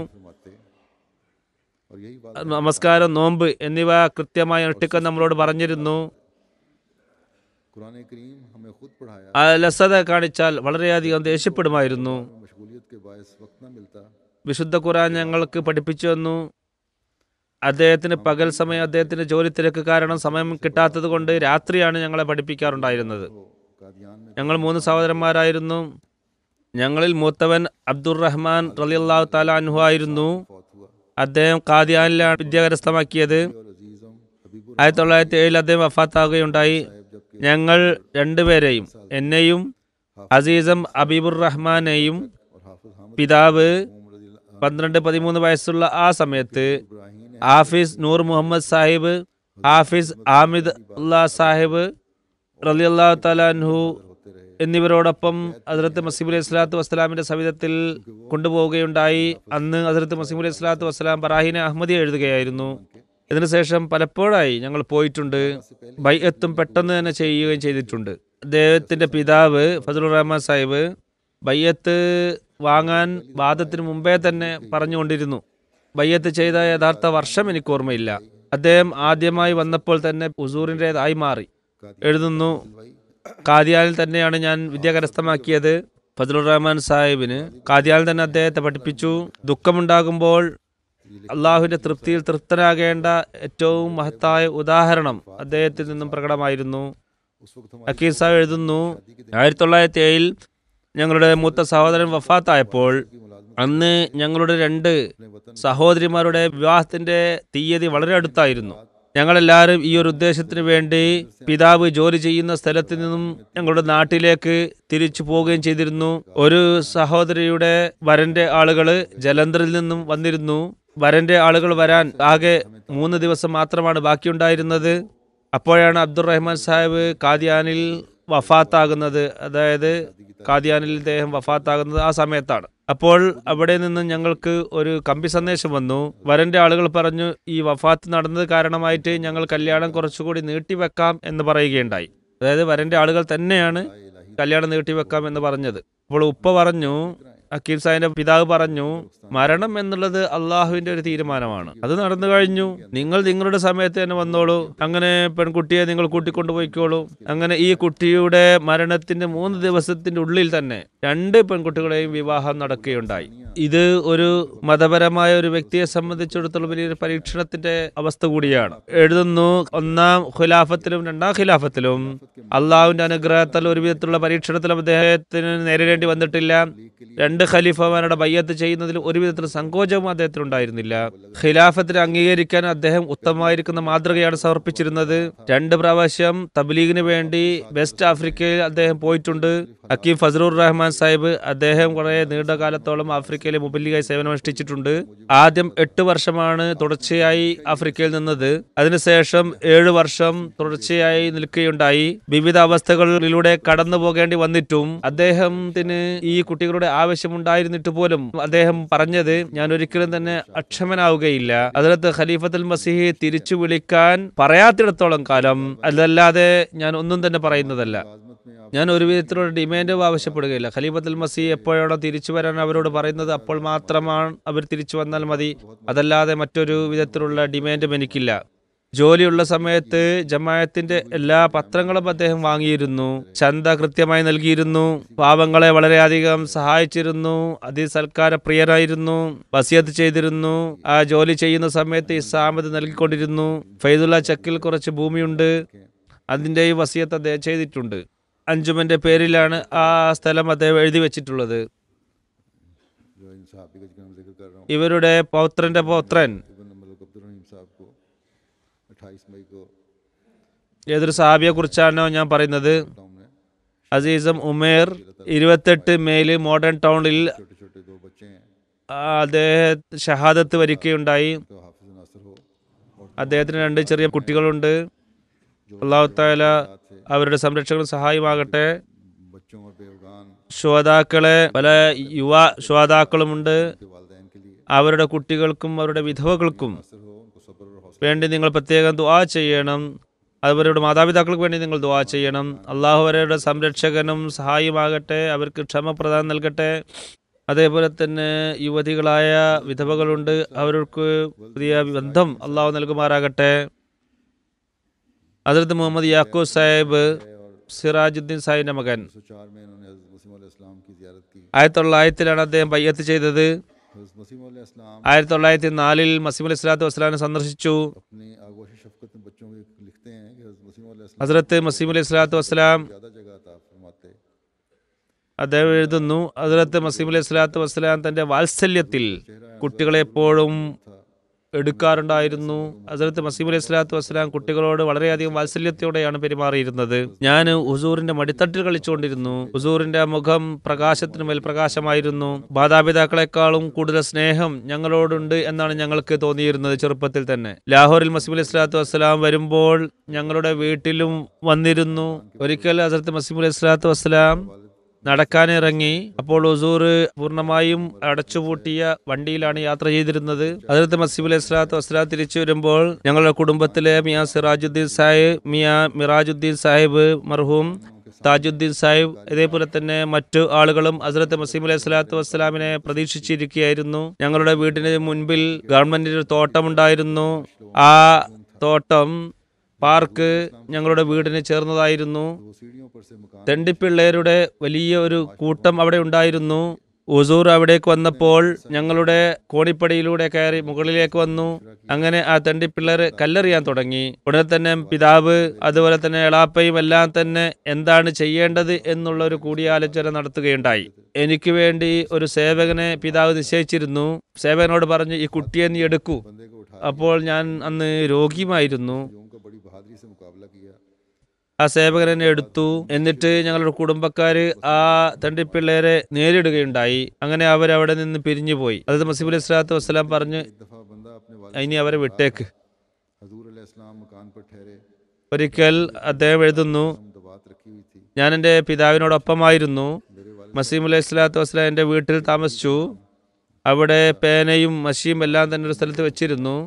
നമസ്കാരം, നോമ്പ് എന്നിവ കൃത്യമായി അനുഷ്ഠിക്കാൻ നമ്മളോട് പറഞ്ഞിരുന്നു. അലസത കാണിച്ചാൽ വളരെയധികം ദേഷ്യപ്പെടുമായിരുന്നു. വിശുദ്ധ ഖുർആൻ ഞങ്ങൾക്ക് പഠിപ്പിച്ചു തന്നു. അദ്ദേഹത്തിന് പകൽ സമയം അദ്ദേഹത്തിന്റെ ജോലി തിരക്ക് കാരണം സമയം കിട്ടാത്തത് കൊണ്ട് രാത്രിയാണ് ഞങ്ങളെ പഠിപ്പിക്കാറുണ്ടായിരുന്നത്. ഞങ്ങൾ 3 സഹോദരന്മാരായിരുന്നു. ഞങ്ങളിൽ മൂത്തവൻ അബ്ദുറഹ്മാൻ റളിയല്ലാഹു തആല അൻഹു ആയിരുന്നു. അദ്ദേഹം ഖാദിയാനിലാണ് വിദ്യ കരസ്ഥമാക്കിയത്. 1907 അദ്ദേഹം വഫാത്താവുകയുണ്ടായി. ഞങ്ങൾ രണ്ടുപേരെയും, എന്നെയും അസീസം അബീബുർ റഹ്മാനെയും, പിതാവ് 12-13 വയസ്സുള്ള ആ സമയത്ത് ഹാഫിസ് നൂർ മുഹമ്മദ് സാഹിബ്, ഹാഫിസ് ആമിദ് ഉല്ലാ സാഹിബ് റളിയല്ലാഹു തആല അൻഹു എന്നിവരോടൊപ്പം ഹസ്രത്ത് മസീഹ് അലൈഹി സ്വലാത്തു വസ്സലാമിന്റെ സവിധത്തിൽ കൊണ്ടുപോവുകയുണ്ടായി. അന്ന് ഹസ്രത്ത് മസീഹ് അലൈഹി സ്വലാത്തു വസ്സലാം ബറാഹിനെ അഹമ്മദി എഴുതുകയായിരുന്നു. ഇതിനുശേഷം പലപ്പോഴായി ഞങ്ങൾ പോയിട്ടുണ്ട്. ബൈഅത്തും പെട്ടെന്ന് തന്നെ ചെയ്യുകയും ചെയ്തിട്ടുണ്ട്. അദ്ദേഹത്തിന്റെ പിതാവ് ഫദ്ലുർ റഹ്മാൻ സാഹിബ് ബയ്യത്ത് വാങ്ങാൻ വാദത്തിന് മുമ്പേ തന്നെ പറഞ്ഞുകൊണ്ടിരുന്നു. ബയ്യത്ത് ചെയ്ത യഥാർത്ഥ വർഷം എനിക്ക് ഓർമ്മയില്ല. അദ്ദേഹം ആദ്യമായി വന്നപ്പോൾ തന്നെ ഹുസൂറിൻ്റെതായി മാറി. എഴുതുന്നു, ഖാദിയാനിൽ തന്നെയാണ് ഞാൻ വിദ്യ കരസ്ഥമാക്കിയത്. ഫദ്ലുർ റഹ്മാൻ സാഹിബിന് ഖാദിയാനിൽ തന്നെ അദ്ദേഹത്തെ പഠിപ്പിച്ചു. ദുഃഖമുണ്ടാകുമ്പോൾ അള്ളാഹുവിന്റെ തൃപ്തിയിൽ തൃപ്തനാകേണ്ട ഏറ്റവും മഹത്തായ ഉദാഹരണം അദ്ദേഹത്തിൽ നിന്നും പ്രകടമായിരുന്നു. അക്കീർ സാഹിബ് എഴുതുന്നു, 1907 ഞങ്ങളുടെ മൂത്ത സഹോദരൻ വഫാത്തായപ്പോൾ അന്ന് ഞങ്ങളുടെ 2 സഹോദരിമാരുടെ വിവാഹത്തിന്റെ തീയതി വളരെ അടുത്തായിരുന്നു. ഞങ്ങളെല്ലാവരും ഈ ഒരു ഉദ്ദേശത്തിന് വേണ്ടി പിതാവ് ജോലി ചെയ്യുന്ന സ്ഥലത്ത് നിന്നും ഞങ്ങളുടെ നാട്ടിലേക്ക് തിരിച്ചു പോവുകയും ചെയ്തിരുന്നു. ഒരു സഹോദരിയുടെ വരന്റെ ആളുകള് ജലന്ധറിൽ നിന്നും വന്നിരുന്നു. വരന്റെ ആളുകൾ വരാൻ ആകെ 3 ദിവസം മാത്രമാണ് ബാക്കിയുണ്ടായിരുന്നത്. അപ്പോഴാണ് അബ്ദുറഹ്മാൻ സാഹിബ് കാദിയാനിൽ വഫാത്താകുന്നത്. അതായത് കാദിയാനിൽ ഇദ്ദേഹം വഫാത്താകുന്നത് ആ സമയത്താണ്. അപ്പോൾ അവിടെ നിന്ന് ഞങ്ങൾക്ക് ഒരു കമ്പി സന്ദേശം വന്നു. വരന്റെ ആളുകൾ പറഞ്ഞു, ഈ വഫാത്ത് നടന്നത് കാരണമായിട്ട് ഞങ്ങൾ കല്യാണം കുറച്ചുകൂടി നീട്ടിവെക്കാം എന്ന് പറയുകയുണ്ടായി. അതായത് വരന്റെ ആളുകൾ തന്നെയാണ് കല്യാണം നീട്ടിവെക്കാം എന്ന് പറഞ്ഞത്. അപ്പോൾ ഉപ്പ പറഞ്ഞു, അക്കീം സാഹിബിന്റെ പിതാവ് പറഞ്ഞു, മരണം എന്നുള്ളത് അള്ളാഹുവിന്റെ ഒരു തീരുമാനമാണ്. അത് നടന്നു കഴിഞ്ഞു. നിങ്ങൾ നിങ്ങളുടെ സമയത്ത് തന്നെ വന്നോളൂ. അങ്ങനെ പെൺകുട്ടിയെ നിങ്ങൾ കൂട്ടിക്കൊണ്ടുപോയിക്കോളൂ. അങ്ങനെ ഈ കുട്ടിയുടെ മരണത്തിന്റെ 3 ദിവസത്തിന്റെ ഉള്ളിൽ തന്നെ 2 പെൺകുട്ടികളെയും വിവാഹം നടക്കുകയുണ്ടായി. ഇത് ഒരു മതപരമായ ഒരു വ്യക്തിയെ സംബന്ധിച്ചിടത്തോളം വലിയൊരു പരീക്ഷണത്തിന്റെ അവസ്ഥ കൂടിയാണ്. എഴുതുന്നു, 1-ാം ഖിലാഫത്തിലും 2-ാം ഖിലാഫത്തിലും അള്ളാഹുവിന്റെ അനുഗ്രഹത്താൽ ഒരു വിധത്തിലുള്ള പരീക്ഷണത്തിലും അദ്ദേഹത്തിന് നേരിടേണ്ടി വന്നിട്ടില്ല. 2 ഖലീഫമാരുടെ ബയ്യത്ത് ചെയ്യുന്നതിൽ ഒരു വിധത്തിലുള്ള സങ്കോചവും അദ്ദേഹത്തിന് ഉണ്ടായിരുന്നില്ല. ഖിലാഫത്തിനെ അംഗീകരിക്കാൻ അദ്ദേഹം ഉത്തമമായിരിക്കുന്ന മാതൃകയാണ് സമർപ്പിച്ചിരുന്നത്. 2 പ്രാവശ്യം തബ്ലീഗിന് വേണ്ടി വെസ്റ്റ് ആഫ്രിക്കയിൽ അദ്ദേഹം പോയിട്ടുണ്ട്. ഹക്കീം ഫസലുർ റഹ്മാൻ സാഹിബ് അദ്ദേഹം കുറെ നീണ്ടകാലത്തോളം ആഫ്രിക്കയിലെ മുബല്ലിഗായി സേവനമനുഷ്ഠിച്ചിട്ടുണ്ട്. ആദ്യം 8 വർഷമാണ് തുടർച്ചയായി ആഫ്രിക്കയിൽ നിന്നത്. അതിനുശേഷം 7 വർഷം തുടർച്ചയായി നിൽക്കുകയുണ്ടായി. വിവിധ അവസ്ഥകളിലൂടെ കടന്നു പോകേണ്ടി വന്നിട്ടും അദ്ദേഹത്തിന് ഈ കുട്ടികളുടെ ആവശ്യമുണ്ടായിരുന്നിട്ട് പോലും അദ്ദേഹം പറഞ്ഞത്, ഞാൻ ഒരിക്കലും തന്നെ അക്ഷമനാവുകയില്ല. അതിനകത്ത് ഖലീഫത്തുൽ മസീഹ് തിരിച്ചു വിളിക്കാൻ പറയാത്തിടത്തോളം കാലം അതല്ലാതെ ഞാൻ ഒന്നും തന്നെ പറയുന്നതല്ല. ഞാൻ ഒരു വിധത്തിലുള്ള ഡിമാൻഡും ആവശ്യപ്പെടുകയില്ല. ഖലീഫത്തുൽ മസീഹ് എപ്പോഴാണോ തിരിച്ചു വരാൻ അവരോട് പറയുന്നത് അപ്പോൾ മാത്രമാണ് അവർ തിരിച്ചു വന്നാൽ മതി. അതല്ലാതെ മറ്റൊരു വിധത്തിലുള്ള ഡിമാൻഡും എനിക്കില്ല. ജോലിയുള്ള സമയത്ത് ജമാഅത്തിന്റെ എല്ലാ പത്രങ്ങളും അദ്ദേഹം വാങ്ങിയിരുന്നു. ചന്ത കൃത്യമായി നൽകിയിരുന്നു. പാവങ്ങളെ വളരെയധികം സഹായിച്ചിരുന്നു. അതിസൽക്കാര പ്രിയരായിരുന്നു. വസിയത്ത് ചെയ്തിരുന്നു. ആ ജോലി ചെയ്യുന്ന സമയത്ത് ഇസാമത്ത് നൽകിക്കൊണ്ടിരുന്നു. ഫൈദുള്ള ചക്കിൽ കുറച്ച് ഭൂമിയുണ്ട്, അതിൻ്റെയും വസിയത്ത് അദ്ദേഹം ചെയ്തിട്ടുണ്ട്. അഞ്ചുമന്റെ പേരിലാണ് ആ സ്ഥലം അദ്ദേഹം എഴുതി വെച്ചിട്ടുള്ളത്. ഇവരുടെ പൗത്രന്റെ പൗത്രൻ ഏതൊരു സഹാബിയെ കുറിച്ചാണോ ഞാൻ പറയുന്നത്, അസീസം ഉമേർ 28 മെയിൽ മോഡേൺ ടൗണിൽ അദ്ദേഹം ഷഹാദത്ത് വരികയുണ്ടായി. അദ്ദേഹത്തിന് 2 ചെറിയ കുട്ടികളുണ്ട്. അല്ലാഹു തആല അവരുടെ സംരക്ഷകനും സഹായമാകട്ടെ. ശ്രോതാക്കളെ പല യുവ ശ്രോതാക്കളുമുണ്ട്. അവരുടെ കുട്ടികൾക്കും അവരുടെ വിധവകൾക്കും വേണ്ടി നിങ്ങൾ പ്രത്യേകം ദുആ ചെയ്യണം. അവരുടെ മാതാപിതാക്കൾക്ക് വേണ്ടി നിങ്ങൾ ദുആ ചെയ്യണം. അള്ളാഹു അവരുടെ സംരക്ഷകനും സഹായമാകട്ടെ, അവർക്ക് ക്ഷമപ്രദാനം നൽകട്ടെ. അതേപോലെ തന്നെ യുവതികളായ വിധവകളുണ്ട്, അവർക്ക് പുതിയ ബന്ധം അള്ളാഹു നൽകുമാറാകട്ടെ. ഹദ്റത്ത് മുഹമ്മദ് യാക്കൂബ് സാഹിബ് സിറാജുദ്ദീൻ സാഹിബിന്റെ മകൻ 1900-ലാണ് അദ്ദേഹം ബയ്യത്ത് ചെയ്തത്. 1904 മസീഹ് അലൈഹി സ്വലാത്തു വസ്സലാമിനെ സന്ദർശിച്ചു. ഹസ്രത്ത് മസീഹ് അലൈഹി സ്വലാത്തു വസ്സലാം അദ്ദേഹം എഴുതുന്നു, ഹസ്രത്ത് മസീഹ് അലൈഹി സ്വലാത്തു വസ്സലാം തന്റെ വാത്സല്യത്തിൽ കുട്ടികളെ എപ്പോഴും എടുക്കാറുണ്ടായിരുന്നു. ഹസ്രത്ത് മസീഹ് അലൈഹി സ്വലാത്തു വസ്സലാം കുട്ടികളോട് വളരെയധികം വാത്സല്യത്തോടെയാണ് പെരുമാറിയിരുന്നത്. ഞാൻ ഹുസൂറിന്റെ മടിത്തട്ടിൽ കളിച്ചുകൊണ്ടിരുന്നു. ഹുസൂറിന്റെ മുഖം പ്രകാശത്തിന് മേൽ പ്രകാശമായിരുന്നു. മാതാപിതാക്കളെക്കാളും കൂടുതൽ സ്നേഹം ഞങ്ങളോടുണ്ട് എന്നാണ് ഞങ്ങൾക്ക് തോന്നിയിരുന്നത് ചെറുപ്പത്തിൽ തന്നെ. ലാഹോറിൽ മസീഹ് അലൈഹി സ്വലാത്തു വസ്സലാം വരുമ്പോൾ ഞങ്ങളുടെ വീട്ടിലും വന്നിരുന്നു. ഒരിക്കൽ ഹസ്രത്ത് മസീഹ് അലൈഹി സ്വലാത്തു വസ്സലാം നടക്കാനിറങ്ങി. അപ്പോൾ ഹുസൂർ പൂർണ്ണമായും അടച്ചുപൂട്ടിയ വണ്ടിയിലാണ് യാത്ര ചെയ്തിരുന്നത്. ഹദ്റത്ത് മസീഹ് അലൈഹി സ്വലാത്തു വസ്സലാം തിരിച്ചു വരുമ്പോൾ ഞങ്ങളുടെ കുടുംബത്തിലെ മിയാ സിറാജുദ്ദീൻ സാഹിബ്, മിയാ മിറാജുദ്ദീൻ സാഹിബ് മർഹൂം, താജുദ്ദീൻ സാഹിബ്, ഇതേപോലെ തന്നെ മറ്റു ആളുകളും ഹസ്രത്ത് മസീഹ് അലൈഹി സ്വലാത്തു വസ്സലാമിനെ പ്രതീക്ഷിച്ചിരിക്കുകയായിരുന്നു. ഞങ്ങളുടെ വീടിന് മുൻപിൽ ഗവൺമെന്റിന്റെ ഒരു തോട്ടമുണ്ടായിരുന്നു. ആ തോട്ടം പാർക്ക് ഞങ്ങളുടെ വീടിന് ചേർന്നതായിരുന്നു. തെണ്ടിപ്പിള്ളേരുടെ വലിയ ഒരു കൂട്ടം അവിടെ ഉണ്ടായിരുന്നു. ഹുസൂർ അവിടേക്ക് വന്നപ്പോൾ ഞങ്ങളുടെ കോണിപ്പടിയിലൂടെ കയറി മുകളിലേക്ക് വന്നു. അങ്ങനെ ആ തെണ്ടിപ്പിള്ളേർ കല്ലെറിയാൻ തുടങ്ങി. ഉടനെ തന്നെ പിതാവ് അതുപോലെ തന്നെ എളാപ്പയും എല്ലാം തന്നെ എന്താണ് ചെയ്യേണ്ടത് എന്നുള്ള ഒരു കൂടിയാലോചന നടത്തുകയുണ്ടായി. എനിക്ക് വേണ്ടി ഒരു സേവകനെ പിതാവ് നിശ്ചയിച്ചിരുന്നു. സേവകനോട് പറഞ്ഞു, ഈ കുട്ടിയെ നീ എടുക്കൂ. അപ്പോൾ ഞാൻ അന്ന് രോഗിയുമായിരുന്നു. ആ സേവകൻ എന്നെ എടുത്തു. എന്നിട്ട് ഞങ്ങളുടെ കുടുംബക്കാര് ആ തണ്ടിപ്പിള്ളേരെ നേരിടുകയുണ്ടായി. അങ്ങനെ അവരവിടെ നിന്ന് പിരിഞ്ഞുപോയി. അതായത് മസീബ് അലൈഹി സ്വലാത്തു വസ്സലാം പറഞ്ഞ്, एक दफ़ा बंदा अपने ഇനി वालिद അവരെ വിട്ടേക്ക്. हजूर अलैहिस्सलाम मकान पर ठहरे, ഒരിക്കൽ അദ്ദേഹം എഴുതുന്നു, हम दवात रखी हुई थी, ഞാൻ എൻ്റെ പിതാവിനോടൊപ്പമായിരുന്നു. मेरे वालिद മസീം അലൈഹി സ്വലാത്തു വസ്സലാം എൻ്റെ വീട്ടിൽ താമസിച്ചു. അവിടെ പേനയും മഷിയും എല്ലാം തന്നെ ഒരു സ്ഥലത്ത് വെച്ചിരുന്നു.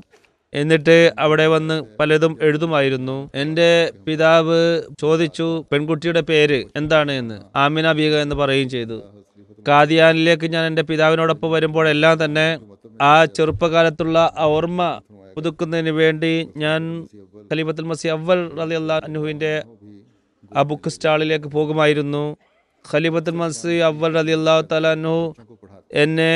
എന്നിട്ട് അവിടെ വന്ന് പലതും എഴുതുമായിരുന്നു. എൻ്റെ പിതാവ് ചോദിച്ചു പെൺകുട്ടിയുടെ പേര് എന്താണ് എന്ന്. ആമിന ബീഗ എന്ന് പറയുകയും ചെയ്തു. കാദിയാനിലേക്ക് ഞാൻ എൻ്റെ പിതാവിനോടൊപ്പം വരുമ്പോഴെല്ലാം തന്നെ ആ ചെറുപ്പകാലത്തുള്ള ആ ഓർമ്മ പുതുക്കുന്നതിന് വേണ്ടി ഞാൻ ഖലീഫത്തുൽ മസീഹ് അവ്വൽ റളിയല്ലാഹു അൻഹുവിൻ്റെ ആ ബുക്ക് സ്റ്റാളിലേക്ക് പോകുമായിരുന്നു. ഖലീഫത്തുൽ മസീഹ് അവ്വൽ റളിയല്ലാഹു തആല അൻഹു എന്നെ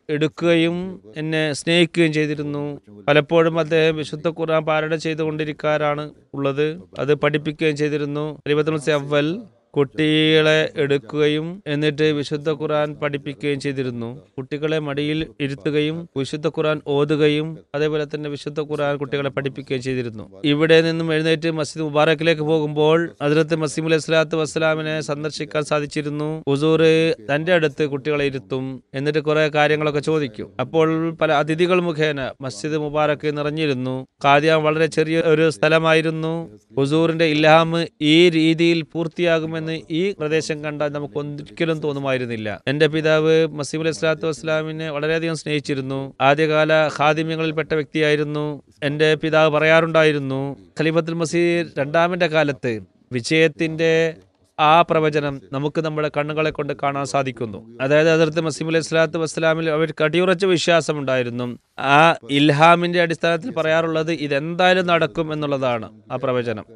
എടുക്കുകയും എന്നെ സ്നേഹിക്കുകയും ചെയ്തിരുന്നു. പലപ്പോഴും അദ്ദേഹം വിശുദ്ധ ഖുർആൻ പാരായണം ചെയ്തുകൊണ്ടിരിക്കാറാണ് ഉള്ളത്. അത് പഠിപ്പിക്കുകയും ചെയ്തിരുന്നു. ഖലീഫത്തുൽ മസീഹ് അവ്വൽ കുട്ടികളെ എടുക്കുകയും എന്നിട്ട് വിശുദ്ധ ഖുർആൻ പഠിപ്പിക്കുകയും ചെയ്തിരുന്നു. കുട്ടികളെ മടിയിൽ ഇരുത്തുകയും വിശുദ്ധ ഖുർആൻ ഓതുകയും അതേപോലെ തന്നെ വിശുദ്ധ ഖുർആൻ കുട്ടികളെ പഠിപ്പിക്കുകയും ചെയ്തിരുന്നു. ഇവിടെ നിന്നും എഴുന്നേറ്റ് മസ്ജിദ് മുബാറക്കിലേക്ക് പോകുമ്പോൾ ഹദ്റത്ത് മസീഹ് അലൈഹി സ്വലാത്തു വസ്സലാമിനെ സന്ദർശിക്കാൻ സാധിച്ചിരുന്നു. ഹുസൂർ തന്റെ അടുത്ത് കുട്ടികളെ ഇരുത്തും. എന്നിട്ട് കുറെ കാര്യങ്ങളൊക്കെ ചോദിക്കും. അപ്പോൾ പല അതിഥികൾ മുഖേന മസ്ജിദ് മുബാറക്ക് നിറഞ്ഞിരുന്നു. ഖാദിയാൻ വളരെ ചെറിയ ഒരു സ്ഥലമായിരുന്നു. ഹുസൂറിന്റെ ഇൽഹാം ഈ രീതിയിൽ പൂർത്തിയാകുമെന്ന് ഈ പ്രദേശം കണ്ടാൽ നമുക്ക് ഒരിക്കലും തോന്നുമായിരുന്നില്ല. എന്റെ പിതാവ് മസീഹ് അലൈഹി സ്വലാത്തു വസ്സലാമിനെ വളരെയധികം സ്നേഹിച്ചിരുന്നു. ആദ്യകാല ഖാദിമ്യങ്ങളിൽപ്പെട്ട വ്യക്തിയായിരുന്നു. എന്റെ പിതാവ് പറയാറുണ്ടായിരുന്നു, ഖലീഫത്തുൽ മസീഹ് രണ്ടാമന്റെ കാലത്ത് വിജയത്തിന്റെ ആ പ്രവചനം നമുക്ക് നമ്മുടെ കണ്ണുകളെ കൊണ്ട് കാണാൻ സാധിക്കുന്നു. അതായത് ഹദ്റത്ത് മസീഹ് അലൈഹി സ്വലാത്തു വസ്സലാമിൽ അവർക്ക് അടിയുറച്ച വിശ്വാസമുണ്ടായിരുന്നു. ആ ഇൽഹാമിന്റെ അടിസ്ഥാനത്തിൽ പറയാറുള്ളത് ഇതെന്തായാലും നടക്കും എന്നുള്ളതാണ് ആ പ്രവചനം.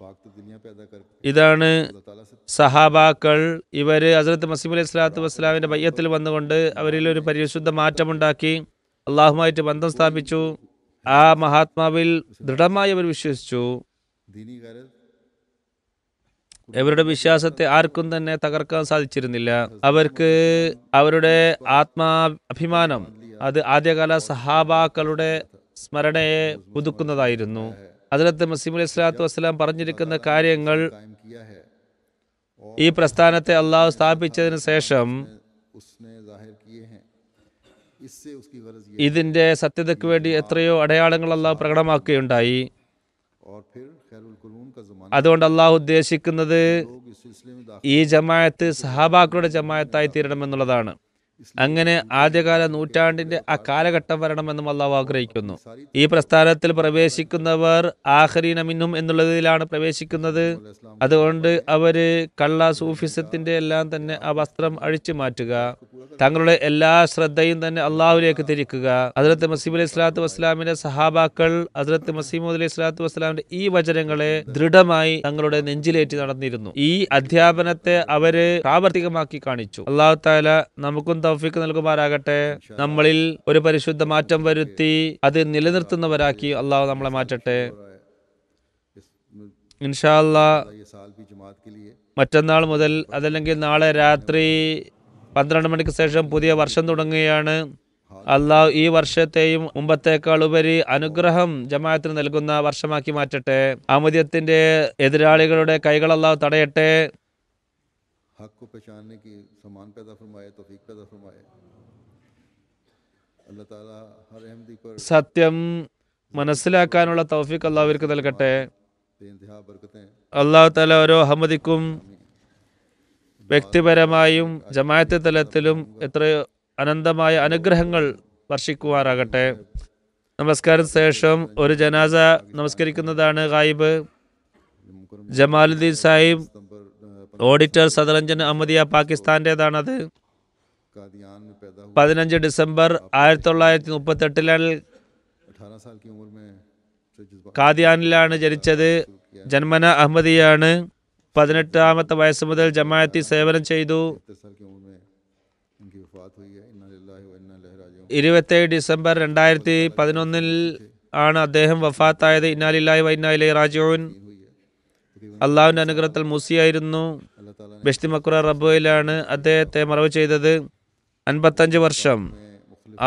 पाक तो दुनिया पैदा कर ഇതാണ് अल्लाह ताला से സഹാബാക്കൾ. ഇവര് ഹസ്രത്ത് മസീഹ് അലൈഹി സ്വലാത്തു വസ്സലാമിന്റെ ബയ്യത്തിൽ വന്നുകൊണ്ട് അവരിൽ ഒരു പരിശുദ്ധ മാറ്റമുണ്ടാക്കി അള്ളാഹുമായിട്ട് ബന്ധം സ്ഥാപിച്ചു. ആ മഹാത്മാവിൽ ദൃഢമായി അവർ വിശ്വസിച്ചു. दीनी गैरत അവരുടെ വിശ്വാസത്തെ ആർക്കും തന്നെ തകർക്കാൻ സാധിച്ചിരുന്നില്ല. അവർക്ക് അവരുടെ ആത്മാഭിമാനം അത് ആദ്യകാല സഹാബാക്കളുടെ സ്മരണയെ പുതുക്കുന്നതായിരുന്നു. ഹദ്റത്ത് മസീഹ് അലൈഹി സ്വലാത്തു വസ്സലാം പറഞ്ഞിരിക്കുന്ന കാര്യങ്ങൾ कायम किया है और ഈ പ്രസ്ഥാനത്തെ അള്ളാഹു സ്ഥാപിച്ചതിന് ശേഷം उसने जाहिर किए हैं, इससे उसकी गरज ये ഇതിന്റെ സത്യതയ്ക്ക് വേണ്ടി എത്രയോ അടയാളങ്ങൾ അള്ളാഹു പ്രകടമാക്കുകയുണ്ടായി. और फिर खैरुल कुरून का ज़माना അതുകൊണ്ട് അള്ളാഹു ഉദ്ദേശിക്കുന്നത് लोग इस सिलसिले में ഈ ജമാഅത്ത് സഹാബാക്കളുടെ ജമാഅത്തായി തീരണമെന്നുള്ളതാണ്. അങ്ങനെ ആദ്യകാല നൂറ്റാണ്ടിന്റെ ആ കാലഘട്ടം വരണമെന്നും അള്ളാഹു ആഗ്രഹിക്കുന്നു. ഈ പ്രസ്ഥാനത്തിൽ പ്രവേശിക്കുന്നവർ ആഖരീന മിൻഹും എന്നുള്ളതിലാണ് പ്രവേശിക്കുന്നത്. അതുകൊണ്ട് അവര് കള്ള സൂഫിസത്തിന്റെ എല്ലാം തന്നെ ആ വസ്ത്രം അഴിച്ചു മാറ്റുക, തങ്ങളുടെ എല്ലാ ശ്രദ്ധയും തന്നെ അള്ളാഹുലേക്ക് തിരിക്കുക. ഹദ്റത്ത് മസീഹ് അലൈഹി സ്വലാത്തു വസ്സലാമിന്റെ സഹാബാക്കൾ ഹദ്റത്ത് മസീഹ് അലൈഹി സ്വലാത്തു വസ്സലാമിന്റെ ഈ വചനങ്ങളെ ദൃഢമായി തങ്ങളുടെ നെഞ്ചിലേറ്റി നടന്നിരുന്നു. ഈ അധ്യാപനത്തെ അവര് പ്രാവർത്തികമാക്കി കാണിച്ചു. അള്ളാഹു തആല നമുക്കും തൗഫീഖ് നൽകുമാറാകട്ടെ. നമ്മളിൽ ഒരു പരിശുദ്ധ മാറ്റം വരുത്തി അത് നിലനിർത്തുന്നവരാക്കി അള്ളാഹു നമ്മളെ മാറ്റട്ടെ. ഇൻഷാ അല്ലാഹ് ये साल भी जमात के लिए മറ്റന്നാൾ മുതൽ അതല്ലെങ്കിൽ നാളെ രാത്രി 12 മണിക്ക് ശേഷം പുതിയ വർഷം തുടങ്ങുകയാണ്. അള്ളാഹു ഈ വർഷത്തെയും മുമ്പത്തേക്കാൾ ഉപരി അനുഗ്രഹം ജമാഅത്തിന് നൽകുന്ന വർഷമാക്കി മാറ്റട്ടെ. അമദ്യത്തിന്റെ എതിരാളികളുടെ കൈകൾ അള്ളാഹു തടയട്ടെ. हक को पहचानने की समान पैदा फरमाए, तौफीक पैदा फरमाए। अल्लाह ताला हर अहमदी पर സത്യം മനസ്സിലാക്കാനുള്ള തൗഫീഖ് അള്ളാഹു അവർക്ക് നൽകട്ടെ. बेइंतहा बरकतें അള്ളാഹു തആല ഓരോ അഹമ്മദിക്കും വ്യക്തിപരമായും ജമാഅത്ത് തലത്തിലും എത്രയോ അനന്തമായ അനുഗ്രഹങ്ങൾ വർഷിക്കുമാറാകട്ടെ. നമസ്കാരത്തിന് ശേഷം ഒരു ജനാസ നമസ്കരിക്കുന്നതാണ് ഗായിബ്. ജമാലുദ്ദീൻ സാഹിബ് ഓഡിറ്റർ സദറഞ്ജൻ അഹമ്മദിയ പാകിസ്ഥാന്റേതാണത്. कादियान में पैदा हुआ 15 ഡിസംബർ 1938 18 साल की उम्र में से जज्बा കാദിയാനിലാണ് ജനിച്ചത്. ജന്മന അഹമ്മദിയാണ്. 18 വയസ്സ് മുതൽ ജമാഅത്തി സേവനം ചെയ്തു. 70 साल की उम्र में इनकी वफात हुई है। इन्ना लिल्लाहि व इन्ना इलैहि राजिऊन। 27 ഡിസംബർ 2011 ആണ് അദ്ദേഹം വഫാത്തായത്. ഇന്നാ ലില്ലാഹി വ ഇന്നാ ഇലൈഹി റാജിഊൻ. അള്ളാഹുവിന്റെ അനുഗ്രഹത്തിൽ മൂസിയായിരുന്നു. अल्लाह ताला ने ബെഷ്തി മക്കുറ റബ്ബോയിലാണ് അദ്ദേഹത്തെ മറവ് ചെയ്തത്. 55 വർഷം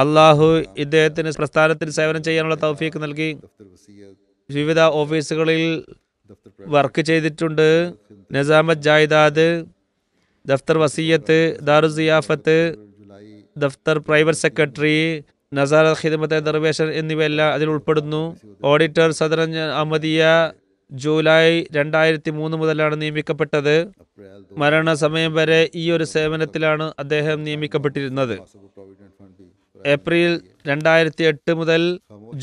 അള്ളാഹു ഇദ്ദേഹത്തിന് പ്രസ്ഥാനത്തിൽ സേവനം ചെയ്യാനുള്ള തൗഫീഖ് നൽകി. दफ्तर वसीयत വിവിധ ഓഫീസുകളിൽ വർക്ക് ചെയ്തിട്ടുണ്ട്. നിസാമത്ത് ജായിദാദ്, ദഫ്തർ വസീയത്ത്, ദാറുസിയാഫത്ത്, ദഫ്തർ പ്രൈവറ്റ് സെക്രട്ടറി, നസാർ ഖിദ്മത്തെ ദർവേഷൻ എന്നിവയെല്ലാം അതിൽ ഉൾപ്പെടുന്നു. ഓഡിറ്റർ സദറൻ അഹമ്മദിയ ജൂലൈ 2003 മുതലാണ് നിയമിക്കപ്പെട്ടത്. മരണസമയം വരെ ഈ ഒരു സേവനത്തിലാണ് അദ്ദേഹം നിയമിക്കപ്പെട്ടിരുന്നത്. ഏപ്രിൽ 2008 മുതൽ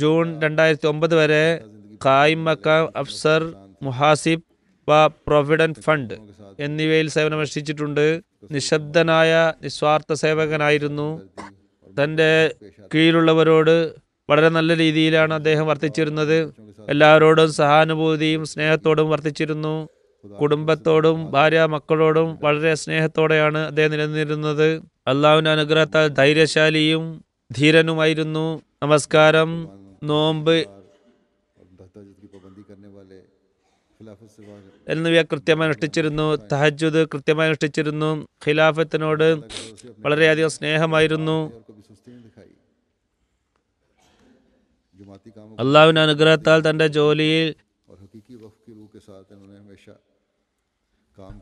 ജൂൺ 2009 വരെ ഖായിം മക്കാം അഫ്സർ, മുഹാസിബ് വ പ്രൊവിഡന്റ് ഫണ്ട് എന്നിവയിൽ സേവനമനുഷ്ഠിച്ചിട്ടുണ്ട്. നിശബ്ദനായ നിസ്വാർത്ഥ സേവകനായിരുന്നു. തൻ്റെ കീഴിലുള്ളവരോട് വളരെ നല്ല രീതിയിലാണ് അദ്ദേഹം വർത്തിച്ചിരുന്നത്. എല്ലാവരോടും സഹാനുഭൂതിയും സ്നേഹത്തോടും വർത്തിച്ചിരുന്നു. കുടുംബത്തോടും ഭാര്യ മക്കളോടും വളരെ സ്നേഹത്തോടെയാണ് അദ്ദേഹം നിലനിന്നിരുന്നത്. അള്ളാഹുവിന്റെ അനുഗ്രഹത്താൽ ധൈര്യശാലിയും ധീരനുമായിരുന്നു. നമസ്കാരം, നോമ്പ് എന്നിവ കൃത്യമായി അനുഷ്ഠിച്ചിരുന്നു. തഹജ്ജുദ് കൃത്യമായി അനുഷ്ഠിച്ചിരുന്നു. ഖിലാഫത്തിനോട് വളരെയധികം സ്നേഹമായിരുന്നു. അള്ളാഹുവിന്റെ അനുഗ്രഹത്താൽ തന്റെ ജോലിയിൽ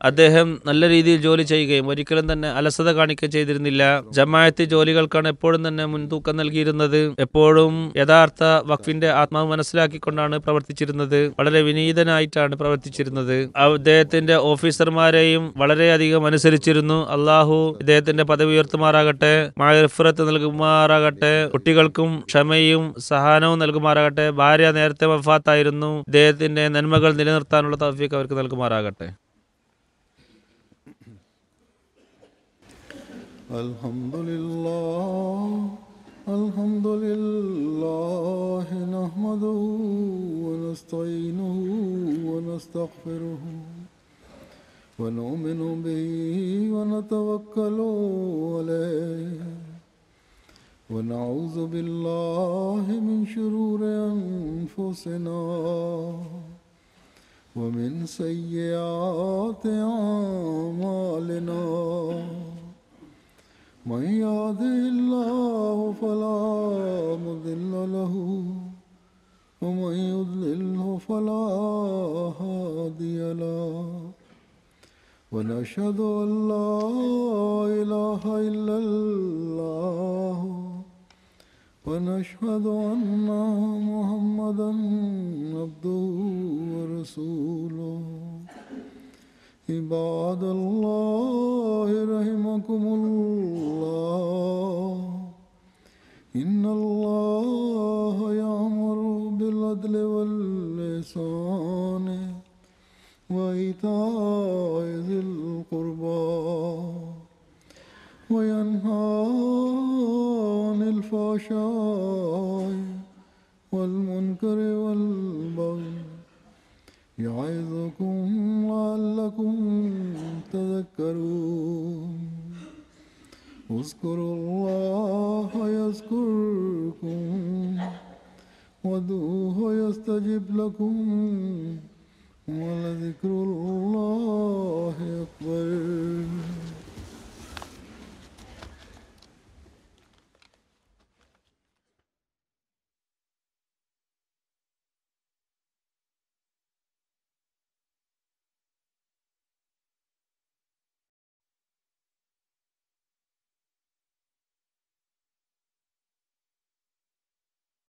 അദ്ദേഹം നല്ല രീതിയിൽ ജോലി ചെയ്യുകയും ഒരിക്കലും തന്നെ അലസത കാണിക്കുകയും ചെയ്തിരുന്നില്ല. ജമാഅത്തി ജോലികൾക്കാണ് എപ്പോഴും തന്നെ മുൻതൂക്കം നൽകിയിരുന്നത്. എപ്പോഴും യഥാർത്ഥ വഖഫിന്റെ ആത്മാവ് മനസ്സിലാക്കിക്കൊണ്ടാണ് പ്രവർത്തിച്ചിരുന്നത്. വളരെ വിനീതനായിട്ടാണ് പ്രവർത്തിച്ചിരുന്നത്. അദ്ദേഹത്തിന്റെ ഓഫീസർമാരെയും വളരെയധികം അനുസരിച്ചിരുന്നു. അള്ളാഹു ഇദ്ദേഹത്തിന്റെ പദവി ഉയർത്തുമാറാകട്ടെ, മഗ്ഫിറത്ത് നൽകുമാറാകട്ടെ, കുട്ടികൾക്കും ക്ഷമയും സഹനവും നൽകുമാറാകട്ടെ. ഭാര്യ നേരത്തെ വഫാത്തായിരുന്നു. ഇദ്ദേഹത്തിന്റെ നന്മകൾ നിലനിർത്താനുള്ള തൗഫീഖ് അവർക്ക് നൽകുമാറാകട്ടെ. അൽഹംദുലില്ലാഹ് നഹ്മദുഹു വനസ്തഈനുഹു വനസ്തഗ്ഫിറുഹു വനുഅ്മിനു ബിഹി വനതവക്കലു അലൈഹി വനഊദു ബില്ലാഹി മിൻ ശുറൂരി അൻഫുസിനാ വമിൻ സയ്യിആതി അഅ്മാലിനാ. من يهده الله فلا مضل له ومن يضلله فلا هادي له ونشهد أن لا إله إلا الله ونشهد أن محمدا عبده ورسوله. عباد الله رحمكم الله إن الله يأمر بالعدل والإحسان وإيتاء ذي القربى وينهى عن الفحشاء والمنكر والبغي يعظكم لعلكم تذكرون. اذكروا الله يذكركم وادعوه يستجب لكم ولذكر الله أكبر.